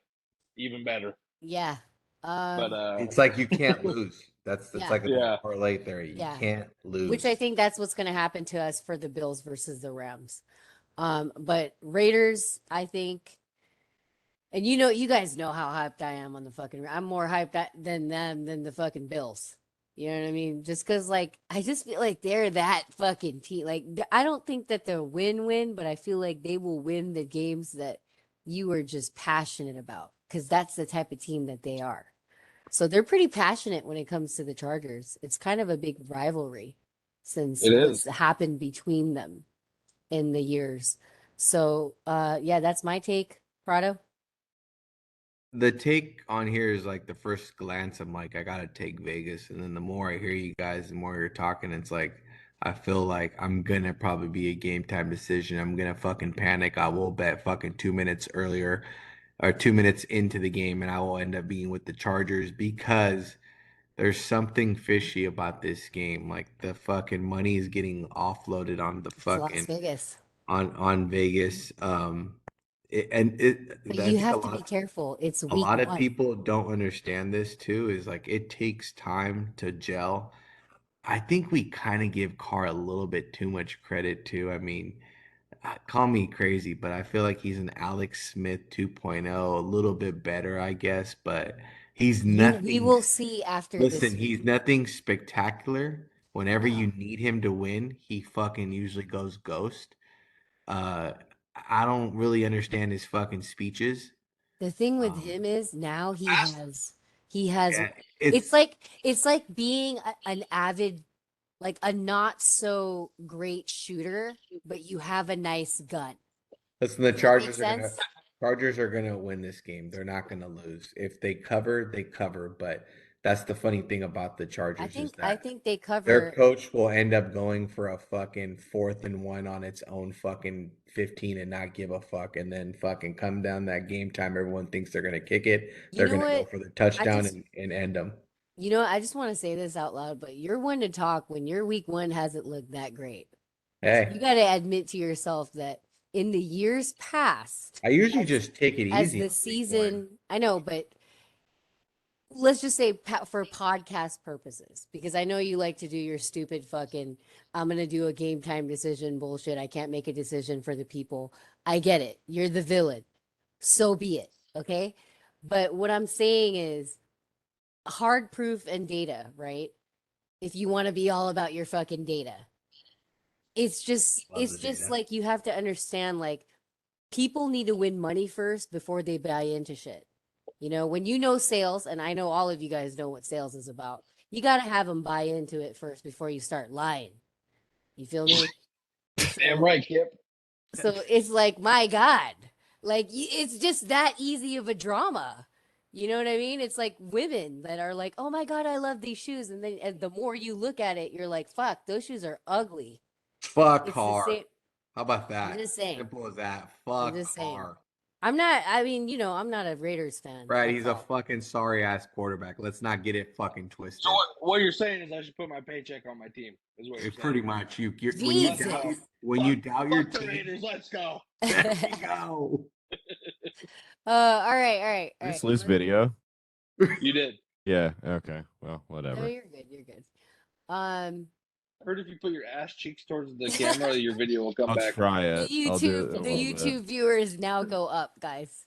even better. Yeah. But It's like you can't lose. That's Yeah. like a Yeah. parlay theory. You Yeah. can't lose. Which I think that's what's going to happen to us for the Bills versus the Rams. But Raiders, I think, and you guys know how hyped I am on the fucking. I'm more hyped than them than the fucking Bills. You know what I mean? Just because, like, I just feel like they're that fucking team. Like, I don't think that they'll win, but I feel like they will win the games that you are just passionate about because that's the type of team that they are. So they're pretty passionate when it comes to the Chargers. It's kind of a big rivalry since It what's is. happened between them in the years. So, yeah, that's my take, Prado. The take on here is like the first glance, I'm like, I gotta take Vegas. And then the more I hear you guys, the more you're talking, it's like I feel like I'm gonna probably be a game time decision. I'm gonna fucking panic. I will bet fucking 2 minutes earlier or 2 minutes into the game, and I will end up being with the Chargers because there's something fishy about this game. Like the fucking money is getting offloaded on the It's Las fucking Vegas. on Vegas. And But I you think have to be careful. It's a week lot of one. people don't understand this too, is like it takes time to gel. I think we kind of give Carr a little bit too much credit too. I mean, call me crazy, but I feel like he's an Alex Smith 2.0, a little bit better, I guess, but he's We nothing. will see after Listen, this he's week. nothing spectacular. Whenever No. you need him to win, he fucking usually goes ghost. Uh, I don't really understand his fucking speeches. The thing with Um, him is now he has yeah, it's it's like it's like being an avid, like a not so great shooter, but you have a nice gun. listen, the Does that make Chargers are gonna sense? Chargers are gonna win this game. They're not gonna lose. If they cover, they cover. But that's the funny thing about the Chargers is I that think they their cover. coach will end up going for a fucking 4th and 1 on its own fucking 15 and not give a fuck, and then fucking come down that game time. Everyone thinks they're gonna kick it. You They're know gonna go what? for the I touchdown just and end them. you know what? I just want to say this out loud, but you're one to talk when your week one hasn't looked that great. So you Hey, got to admit to yourself that in the years past, I usually as just take it as easy the on week 1. season, I know, but let's just say for podcast purposes, because I know you like to do your stupid fucking, I'm going to do a game time decision bullshit. I can't make a decision for the people. I get it. You're the villain. So be it. Okay. But what I'm saying is hard proof and data, right? If you want to be all about your fucking data, Love the it's just data. like you have to understand, like, people need to win money first before they buy into shit. You know, when you know sales, and I know all of you guys know what sales is about, you got to have them buy into it first before you start lying. You feel me? Damn So, right, Kip. so it's like, my God, like it's just that easy of a drama. You know what I mean? It's like women that are like, "Oh my God, I love these shoes," and then the more you look at it, you're like, "Fuck, those shoes are ugly." Fuck It's the Carr. same. How about I'm that? just saying. Simple as that. I'm Fuck just saying. Carr. I'm not. I mean, I'm not a Raiders fan. Right, That's he's a all. fucking sorry ass quarterback. Let's not get it fucking So twisted. what you're saying is I should put my paycheck on my team, is what you're saying. Pretty much, Let's go. Jesus. when you Fuck, doubt your fuck the team, Raiders. Let's go. there we go. All right, all right, all This right. lose video. You did. Yeah. Okay. Well, No, whatever. you're good. You're good. Um, I heard if you put your ass cheeks towards the camera, your video will come I'll back. try it. I'll do it in a The little bit. YouTube viewers now go up, guys.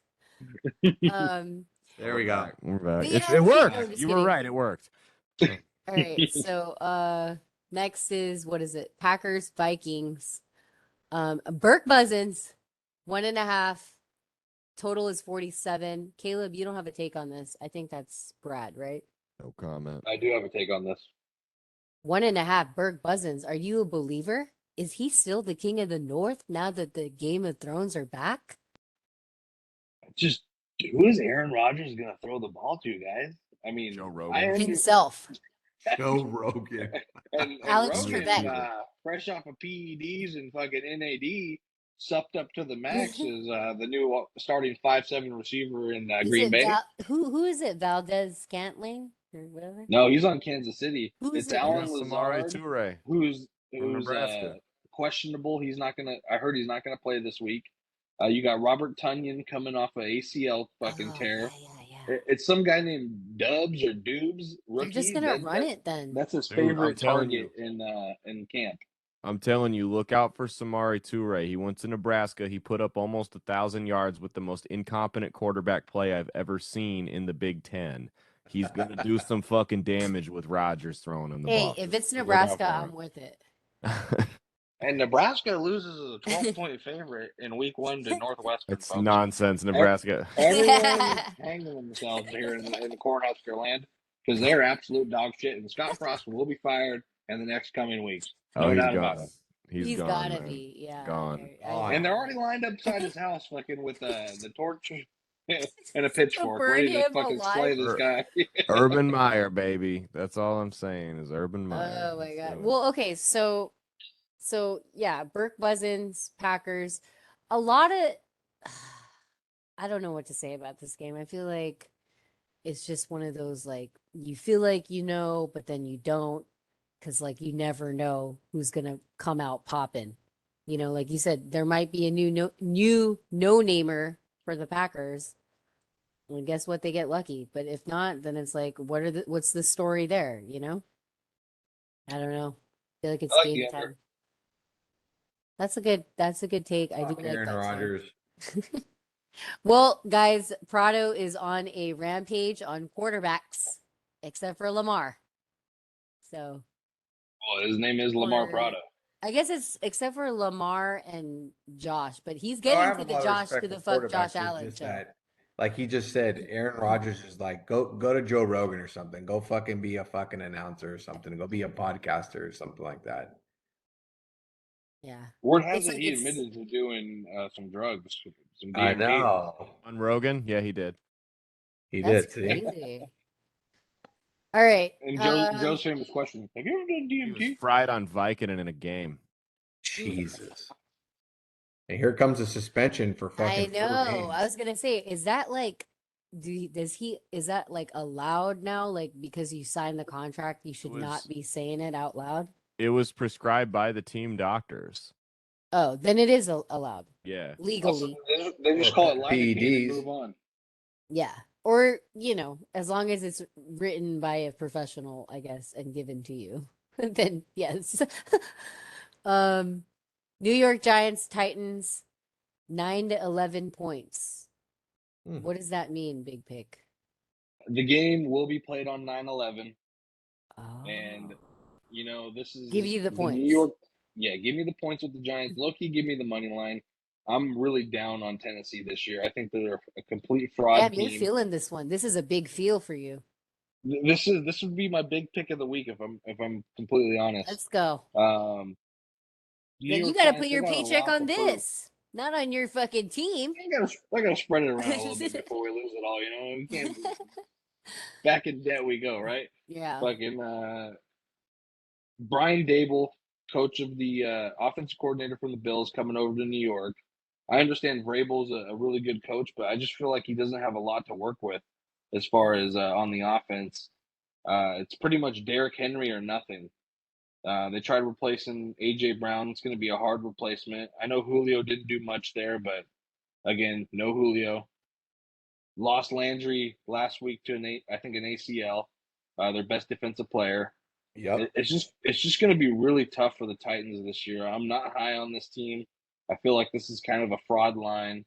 Um, There we go. We're back. the It no, I'm worked. just You were kidding. right. It worked. All right, so next is what is it? Packers Vikings. Burke Buzzins, 1.5. Total is 47. Caleb, you don't have a take on this. I think that's Brad, right? No comment. I do have a take on this. 1.5. Burke Buzzins. Are you a believer? Is he still the king of the North now that the Game of Thrones are back? Just who is Aaron Rodgers going to throw the ball to, guys? I mean, Joe Rogan. I understand. Himself. Joe Rogan. And Alex Rogan, Trebek. fresh off of PEDs and fucking NAD, supped up to the max is the new starting 5'7" receiver in Is Green it Bay. who is it? Valdez Scantling or whatever? No, he's on Kansas City. Who's It's it? Alan Samari Lazard, Toure who's from Nebraska. questionable. He's not gonna. I heard he's not gonna play this week. You got Robert Tunyon coming off a ACL fucking Oh, tear. yeah. It's some guy named Dubs or Dubes They're just rookie. gonna run it then. That's his Dude, I'm favorite telling target in camp. I'm telling you, look out for Samari Toure. He went to Nebraska. He put up almost 1,000 yards with the most incompetent quarterback play I've ever seen in the Big Ten. He's gonna do some fucking damage with Rodgers throwing him the Hey, ball. if it's Look out Nebraska, for I'm him. with it. And Nebraska loses as a 12-point favorite in week 1 to Northwestern, It's folks. nonsense, Nebraska. Everyone's hanging themselves here in the Cornhusker land because they're absolute dog shit. And Scott Frost will be fired in the next coming weeks. Oh, No he's doubt about gone. it. He's gone, gotta man. be, yeah. Gone. And they're already lined up beside his house, fucking with the torch and a pitchfork, burn ready to him fucking alive? slay this guy. Urban Meyer, baby. That's all I'm saying is Urban Meyer. Oh my God. So- Well, okay, so yeah, Burke Buzzins, Packers. A lot of I don't know what to say about this game. I feel like it's just one of those like you feel like you know, but then you don't, because like you never know who's gonna come out popping. You know, like you said, there might be a new no-namer for the Packers. And guess what? They get lucky. But if not, then it's like, what's the story there? You know? I don't know. I feel like it's I like game the under. time. That's a good take. I do like Aaron that too. Rodgers. Well, guys, Prado is on a rampage on quarterbacks, except for Lamar. So Well, his name is Lamar Or- Prado. I guess it's except for Lamar and Josh, but he's No, I getting have to a the lot of Josh respect to the for fuck quarterbacks, Josh it's Allen just show. that, like he just said, Aaron Rodgers is like, go to Joe Rogan or something. Go fucking be a fucking announcer or something. Go be a podcaster or something like that. Yeah. Word has It's it like he it's- admitted to doing some drugs, some I DMT. know. On Rogan? Yeah, he did. He That's did. See? crazy. All right. And Joe's famous question: have you ever done He was DMT? fried on Vicodin in a game. Jesus. And here comes a suspension for I fucking 4 know. games. I was gonna say, is that like, is that like allowed now? Like because you signed the contract, you should was- not be saying it out loud. It was prescribed by the team doctors. Oh, then it is allowed Yeah. legally. They just Or call it lidocaine and PEDs. move on. Yeah. Or, as long as it's written by a professional, I guess, and given to you, then yes. New York Giants, Titans, 9 to 11 points. Hmm. What does that mean, Big Pick? The game will be played on 9/11, Oh. and this is Give you the New points. York. Yeah, give me the points with the Giants. Low-key, give me the money line. I'm really down on Tennessee this year. I think they're a complete fraud Damn, you're team. feeling this one. This is a big feel for you. This would be my big pick of the week if I'm completely honest. Let's go. New Then you York got to Giants, put they your got a paycheck lot on to prove. this, not on your fucking team. I gotta spread it around a little bit before we lose it all. We can't. Back in debt we go, right? Yeah. Fucking Brian Dable, coach of the offensive coordinator from the Bills, coming over to New York. I understand Vrabel's a really good coach, but I just feel like he doesn't have a lot to work with as far as on the offense. It's pretty much Derrick Henry or nothing. They tried replacing A.J. Brown. It's going to be a hard replacement. I know Julio didn't do much there, but again, no Julio. Lost Landry last week to an ACL, their best defensive player. Yep. It's just going to be really tough for the Titans this year. I'm not high on this team. I feel like this is kind of a fraud line.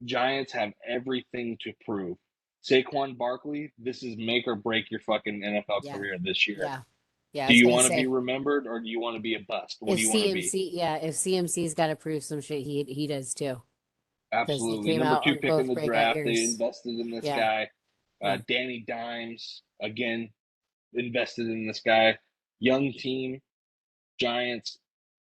Giants have everything to prove. Saquon Barkley, this is make or break your fucking NFL Yeah. career this year. Yeah. Yeah. Do you want to be remembered or do you want to be a bust? What do you want to be? If CMC's got to prove some shit, he does too. Absolutely. came Number out 2 on pick in both the breakout draft. They years. invested in this Yeah. guy. Yeah. Danny Dimes, again, invested in this guy. Young team, Giants.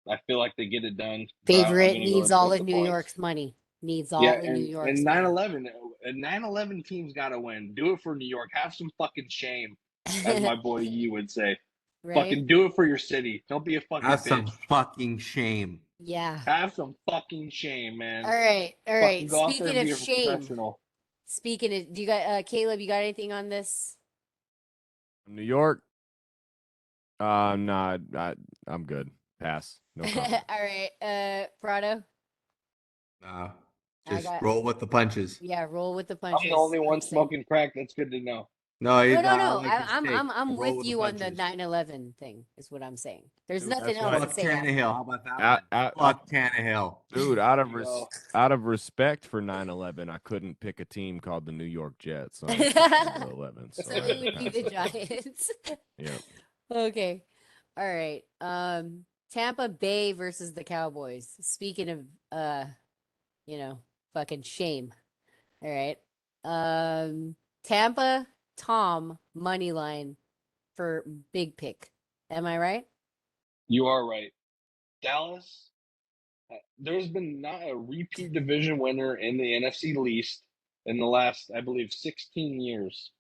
I feel like they get it done. but I'm Favorite gonna go needs and all take of the New points. York's money. Needs all Yeah, of New York's and money. 9/11, a 9/11 team's got to win. Do it for New York. Have some fucking shame, as my boy Yee would say. Right? Fucking do it for your city. Don't be a fucking Have bitch. some fucking shame. Yeah. Have some fucking shame, man. All right. Fucking go out there Speaking and of be a shame, professional. do you got Caleb? You got anything on this? New York? Nah, I'm good. Pass. No comment. All right. Prado. Nah. I Just got- roll with the punches. Yeah, roll with the I'm punches. the only one Same. smoking crack. That's good to know. No, No, no, I no. like his take. I'm Roll with the you on the punches. 9/11 thing. Is what I'm saying. There's Dude, nothing that's else why- to Fuck say after. Tannehill. How about that Out, one? out, Fuck Tannehill. dude, Yo. out of respect for 9/11, I couldn't pick a team called the New York Jets. So I picked number 11. So So it would be the pass on it. Giants. Yep. Okay. All right. Tampa Bay versus the Cowboys. Speaking of you know, fucking shame. All right. Tampa Tom money line for big pick. Am I right? You are right. Dallas, there's been not a repeat division winner in the NFC least in the last, I believe, 16 years.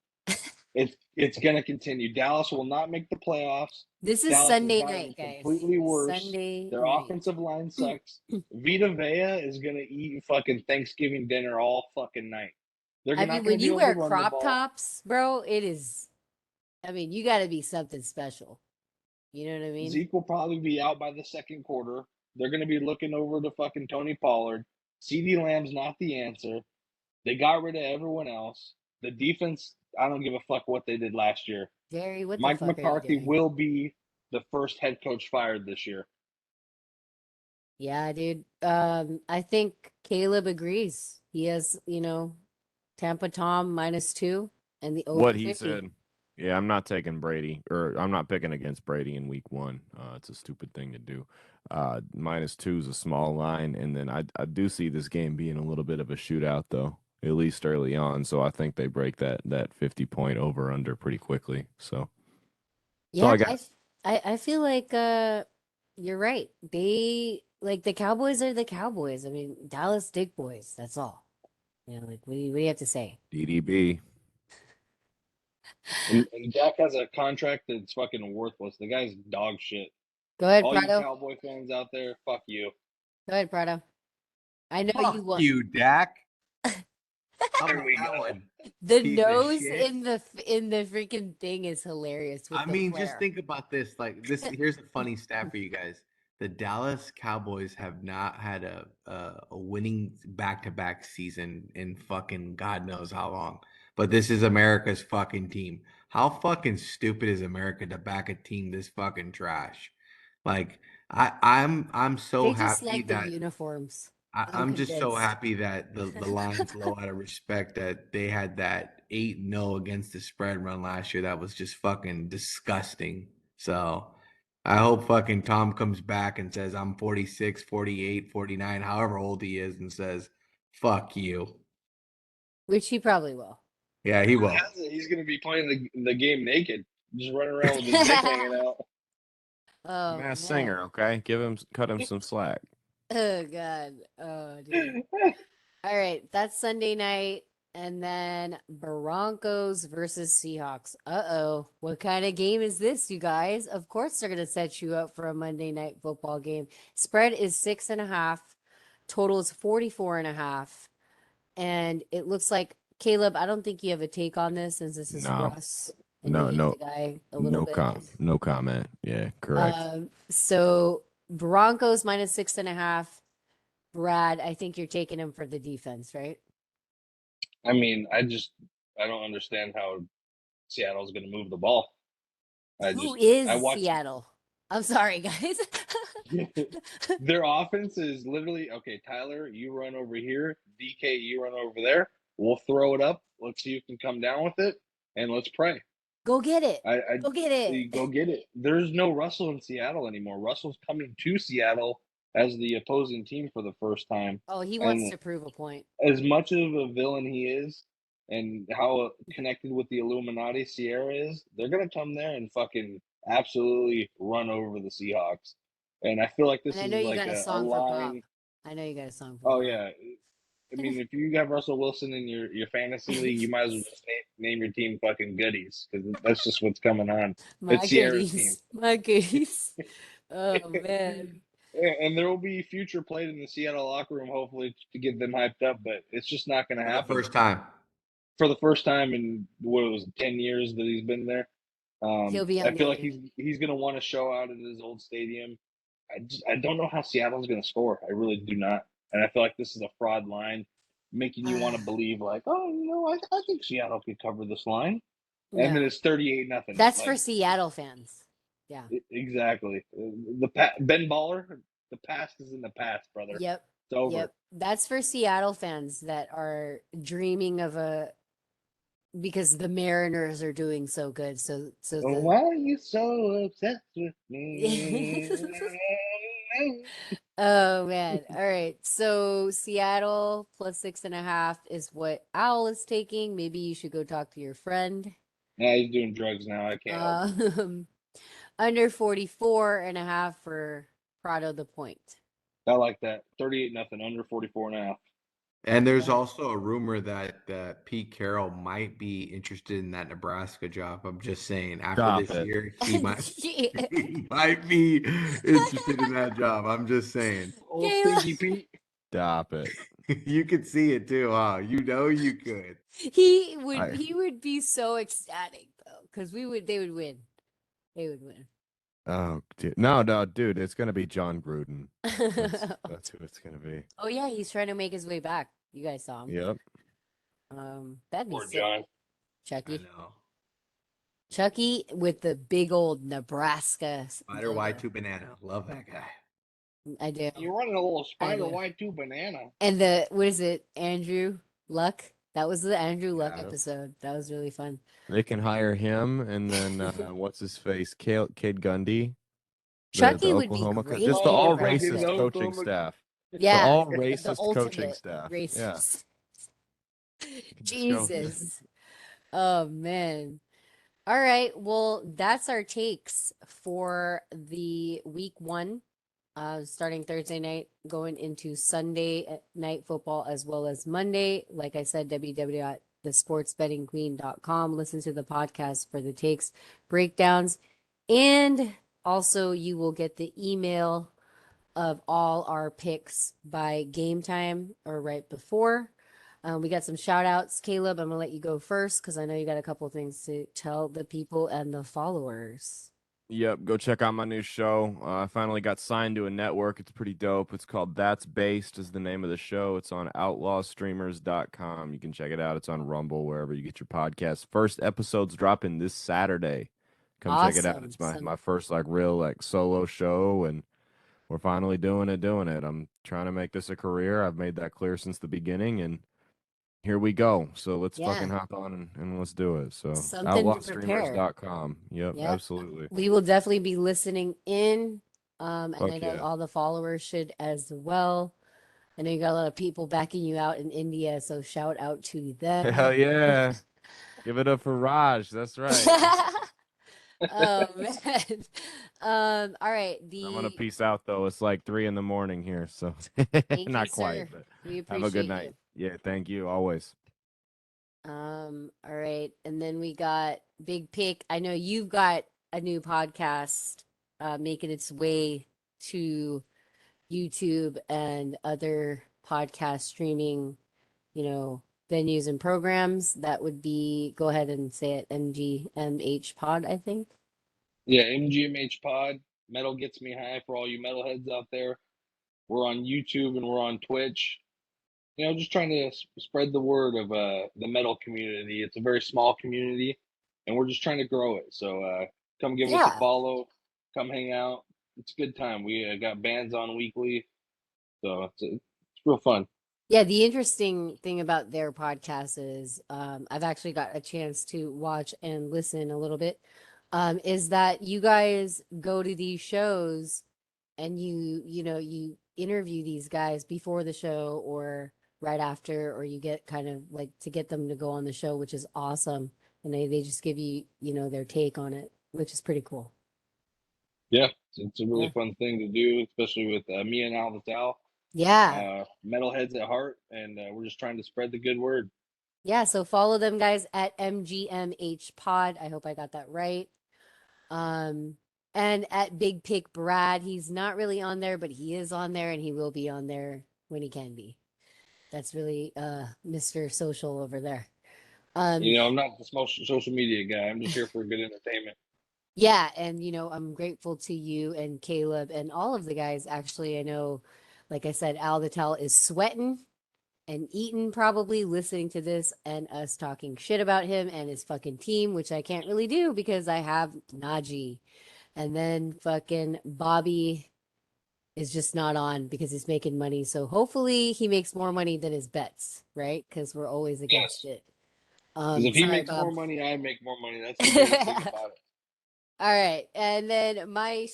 It's going to continue. Dallas will not make the playoffs. This is Dallas has Sunday gotten night, guys. completely worse. Sunday Their night. offensive line sucks. Vita Vea is going to eat fucking Thanksgiving dinner all fucking night. They're I not mean, going when to be you able to wear run the crop ball. tops, bro, it is. I mean, you got to be something special. You know what I mean? Zeke will probably be out by the second quarter. They're going to be looking over to fucking Tony Pollard. CeeDee Lamb's not the answer. They got rid of everyone else. The defense, I don't give a fuck what they did last year. Jerry, what the Mike fuck are you McCarthy doing? will be the first head coach fired this year. Yeah, dude. I think Caleb agrees. He has, Tampa Tom -2 and the over What he 50. said. Yeah, I'm not taking Brady, or I'm not picking against Brady in week 1. It's a stupid thing to do. -2 is a small line, and then I do see this game being a little bit of a shootout, though, at least early on. So I think they break that 50-point over under pretty quickly. So Yeah, I got. I feel like you're right. They like the Cowboys are the Cowboys. I mean, Dallas Dick Boys, that's all. Like what do you have to say? DDB. And Dak has a contract that's fucking worthless. The guy's dog shit. Go ahead, All you Prado. Cowboy fans out there, fuck you. Go ahead, Prado. I know you Fuck want you, Dak. How There about we that go. one? the Piece of nose shit. in the freaking thing is hilarious with I the mean, flare. just think about this. Like this, here's a funny stat for you guys. The Dallas Cowboys have not had a winning back-to-back season in fucking God knows how long. But this is America's fucking team. How fucking stupid is America to back a team this fucking trash? Like I'm so They just happy like the that uniforms. I'm just so convinced. happy that the Lions low out of respect that they had that 8-0 against the spread run last year. That was just fucking disgusting. So I hope fucking Tom comes back and says I'm 46, 48, 49, however old he is, and says, fuck you. Which he probably will. Yeah, he will. He's going to be playing the game naked, just running around with his dick hanging out. Oh Mass man. singer, okay? Cut him some slack. Oh god. Oh dude. All right, that's Sunday night. And then Broncos versus Seahawks. Uh-oh. What kind of game is this, you guys? Of course they're gonna set you up for a Monday night football game. Spread is 6.5. Total is 44.5. And it looks like Caleb, I don't think you have a take on this since this is No. Russ and you hate the guy a little bit. No comment. Yeah, correct. So Broncos -6.5. Brad, I think you're taking him for the defense, right? I mean, I don't understand how Seattle's going to move the ball. Who is I watched Seattle? I'm sorry, guys. their offense is literally okay. Tyler, you run over here. DK, you run over there. We'll throw it up. Let's see who can come down with it, and let's pray. Go get it. I Go get it. go get it. There's no Russell in Seattle anymore. Russell's coming to Seattle as the opposing team for the first time. Oh, he And wants to prove a point. as much of a villain he is, and how connected with the Illuminati Sierra is, they're gonna come there and fucking absolutely run over the Seahawks. And I feel like this And I is know you like got a a song for Pop. line. I know you got a song for Oh Pop. yeah. I mean, if you have Russell Wilson in your fantasy league, you might as well just name your team fucking goodies, because that's just what's coming on. My It's Sierra's team. goodies. My goodies. Oh man. And there will be future played in the Seattle locker room, hopefully, to get them hyped up, but it's just not going to For the happen. first time. For the first time in, what was it, 10 years that he's been there. He'll be I on feel the like he's going to want to show out at his old stadium. I don't know how Seattle's going to score. I really do not. And I feel like this is a fraud line, making you want to believe like, oh, I think Seattle could cover this line. and then No. it's 38-0. That's for Seattle fans. Yeah. Exactly. Ben Baller, the past is in the past, brother. Yep. It's over. Yep. That's for Seattle fans that are dreaming of because the Mariners are doing so good. So Why are you so obsessed with me? Oh man. All right. So Seattle plus 6.5 is what Owl is taking. Maybe you should go talk to your friend. Yeah, he's doing drugs now. I can't help it. Under 44.5 for Prado the Point. I like that. 38-0, under 44.5. And there's Yeah. also a rumor that Pete Carroll might be interested in that Nebraska job. I'm just saying, after Stop this it. year, he might Yeah. he might be interested in that job. I'm just saying. Old Kayla. Stinky Pete. Stop it. You could see it too, huh? You know you could. He I- would be so ecstatic though, because they would win. They would win. Oh, dude. No, dude, it's gonna be John Gruden. That's who it's gonna be. Oh yeah, he's trying to make his way back. You guys saw him. Yep. That'd be Poor sick. John. I Chucky. know. Chucky with the big old Nebraska Spider logo. Y2 banana. Love that guy. I do. You're running a little Spider do. Y2 banana. And what is it? Andrew Luck. That was the Andrew Luck Yeah. episode. That was really fun. They can hire him, and then what's his face, Kid Gundy, Chucky the would be Oklahoma, great. just in the all Nebraska. racist fucking coaching Oklahoma- staff. Yeah, The all the racist coaching ultimate staff. racist. Yeah. Jesus. Oh man. All right. Well, that's our takes for the week 1. Starting Thursday night, going into Sunday night football as well as Monday. Like I said, www.thesportsbettingqueen.com. Listen to the podcast for the takes, breakdowns, and also you will get the email of all our picks by game time or right before. We got some shout outs. Caleb, I'm going to let you go first because I know you got a couple things to tell the people and the followers. Yep, go check out my new show. I finally got signed to a network. It's pretty dope. It's called That's Based is the name of the show. It's on outlawstreamers.com. You can check it out. It's on Rumble, wherever you get your podcasts. First episode's dropping this Saturday. Come check it out. Awesome. It's my first real solo show, and we're finally doing it. I'm trying to make this a career. I've made that clear since the beginning, and here we go. So let's fucking Yeah. hop on and let's do it. So Something to prepare. outlawstreamers.com. Yep, Yeah. absolutely. We will definitely be listening in. And Fuck I know yeah. all the followers should as well. I know you got a lot of people backing you out in India, so shout out to them. Hell yeah. Give it up for Raj. That's right. Oh man. All right. I'm gonna peace out though. It's like 3 a.m. here, so Thank not you, quite, sir. but We have appreciate a good night. Yeah, thank you always. All right. And then we got Big Pick. I know you've got a new podcast making its way to YouTube and other podcast streaming, venues and programs. That would be, go ahead and say it, MGMH Pod, I think. Yeah, MGMH Pod. Metal gets me high for all you metalheads out there. We're on YouTube and we're on Twitch. Just trying to spread the word of the metal community. It's a very small community, and we're just trying to grow it. So come give us a Yeah. follow. Come hang out. It's a good time. We got bands on weekly, so it's real fun. Yeah, the interesting thing about their podcast is I've actually got a chance to watch and listen a little bit. Is that you guys go to these shows and you interview these guys before the show or right after, or you get kind of like to get them to go on the show, which is awesome. And they just give you, their take on it, which is pretty cool. Yeah, it's a really Yeah. fun thing to do, especially with me and Al Vital. Yeah. Metalheads at heart, and we're just trying to spread the good word. Yeah, so follow them guys at MGMH Pod. I hope I got that right. And at Big Pick Brad, he's not really on there, but he is on there and he will be on there when he can be. That's really Mr. Social over there. I'm not the social media guy. I'm just here for good entertainment. Yeah, and I'm grateful to you and Caleb and all of the guys. Actually, I know, like I said, Al Vital is sweating and Eaton probably listening to this and us talking shit about him and his fucking team, which I can't really do because I have Najee. And then fucking Bobby is just not on because he's making money. So hopefully he makes more money than his bets, right? Because we're always against Yes. it. Because if he Sorry, makes Bob. more money, I make more money. That's the biggest thing about it. All right. And then my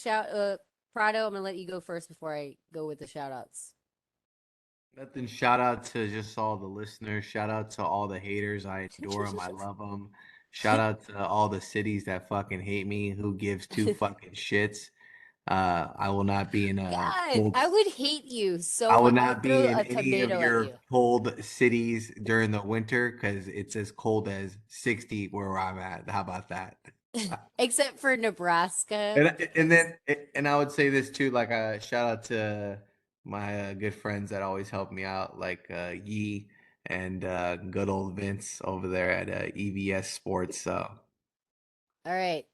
Prado, I'm gonna let you go first before I go with the shout outs. Nothing. Shout out to just all the listeners. Shout out to all the haters. I adore them. I love them. Shout out to all the cities that fucking hate me. Who gives two fucking shits? I will not be in a God, cold. I would hate you so I will much. I not would be throw in a any of tomato at your you. cold cities during the winter because it's as cold as 60 where I'm at. How about that? Except for Nebraska. And Because then and I would say this too, like shout out to my good friends that always help me out, like Yee and good old Vince over there at EVS Sports. So all right.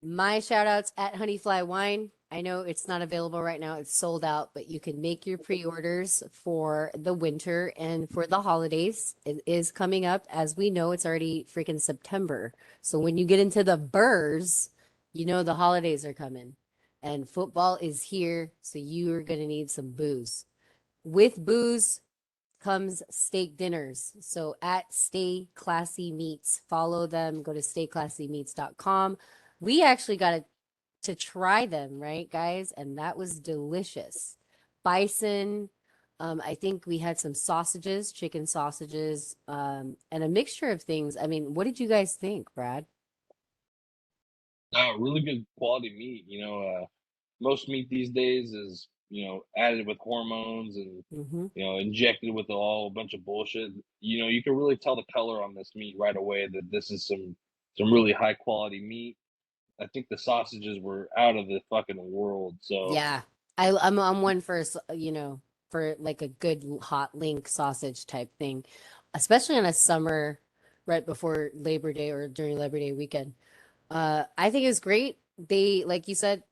My shout outs at Honeyfly Wine. I know it's not available right now, it's sold out, but you can make your pre orders for the winter and for the holidays. It is coming up. As we know, it's already freaking September. So when you get into the burrs, you know the holidays are coming. And football is here. So you are going to need some booze. With booze comes steak dinners. So at Stay Classy Meats, follow them, go to stayclassymeats.com. We actually got to try them, right, guys? And that was delicious. Bison, I think we had some sausages, chicken sausages, and a mixture of things. I mean, what did you guys think, Brad? Really good quality meat. Most meat these days is added with hormones and Mm-hmm. injected with a bunch of bullshit. You can really tell the color on this meat right away that this is some really high quality meat. I think the sausages were out of the fucking world. So Yeah, I'm one for for like a good hot link sausage type thing, especially on a summer right before Labor Day or during Labor Day weekend. I think it's great. They, like you said,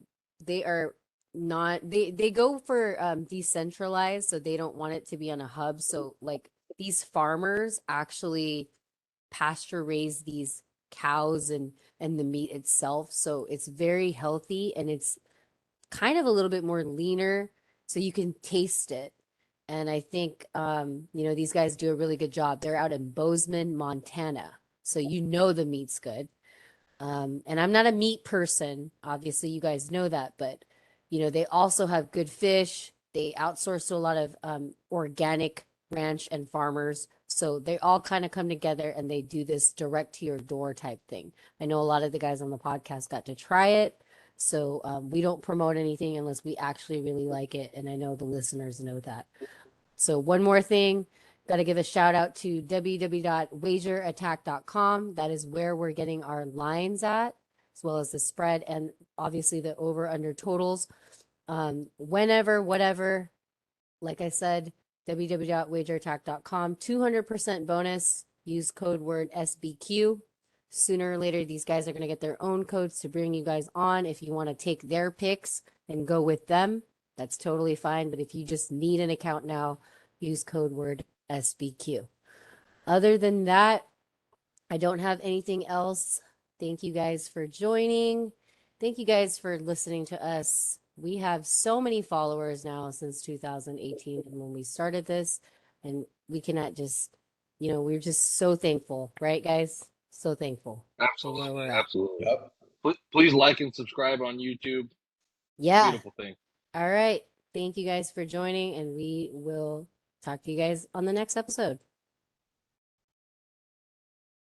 they are not they go for decentralized, so they don't want it to be on a hub. So like these farmers actually pasture raise these cows and the meat itself, so it's very healthy and it's kind of a little bit more leaner, so you can taste it. And I think these guys do a really good job. They're out in Bozeman, Montana, so the meat's good. And I'm not a meat person. Obviously, you guys know that, but they also have good fish. They outsource to a lot of organic ranch and farmers. So they all kind of come together and they do this direct to your door type thing. I know a lot of the guys on the podcast got to try it. So we don't promote anything unless we actually really like it. And I know the listeners know that. So one more thing, got to give a shout out to www.wagerattack.com. That is where we're getting our lines at, as well as the spread and obviously the over under totals. Whenever, whatever, like I said, www.wagerattack.com, 200% bonus. Use code word SBQ. Sooner or later, these guys are going to get their own codes to bring you guys on. If you want to take their picks and go with them, that's totally fine. But if you just need an account now, use code word SBQ. Other than that, I don't have anything else. Thank you guys for joining. Thank you guys for listening to us. We have so many followers now since 2018 and when we started this, and we cannot just, we're just so thankful, right, guys? So thankful for where we're at. absolutely. Yep. Please like and subscribe on YouTube. Yeah. Beautiful thing. All right. Thank you guys for joining, and we will talk to you guys on the next episode.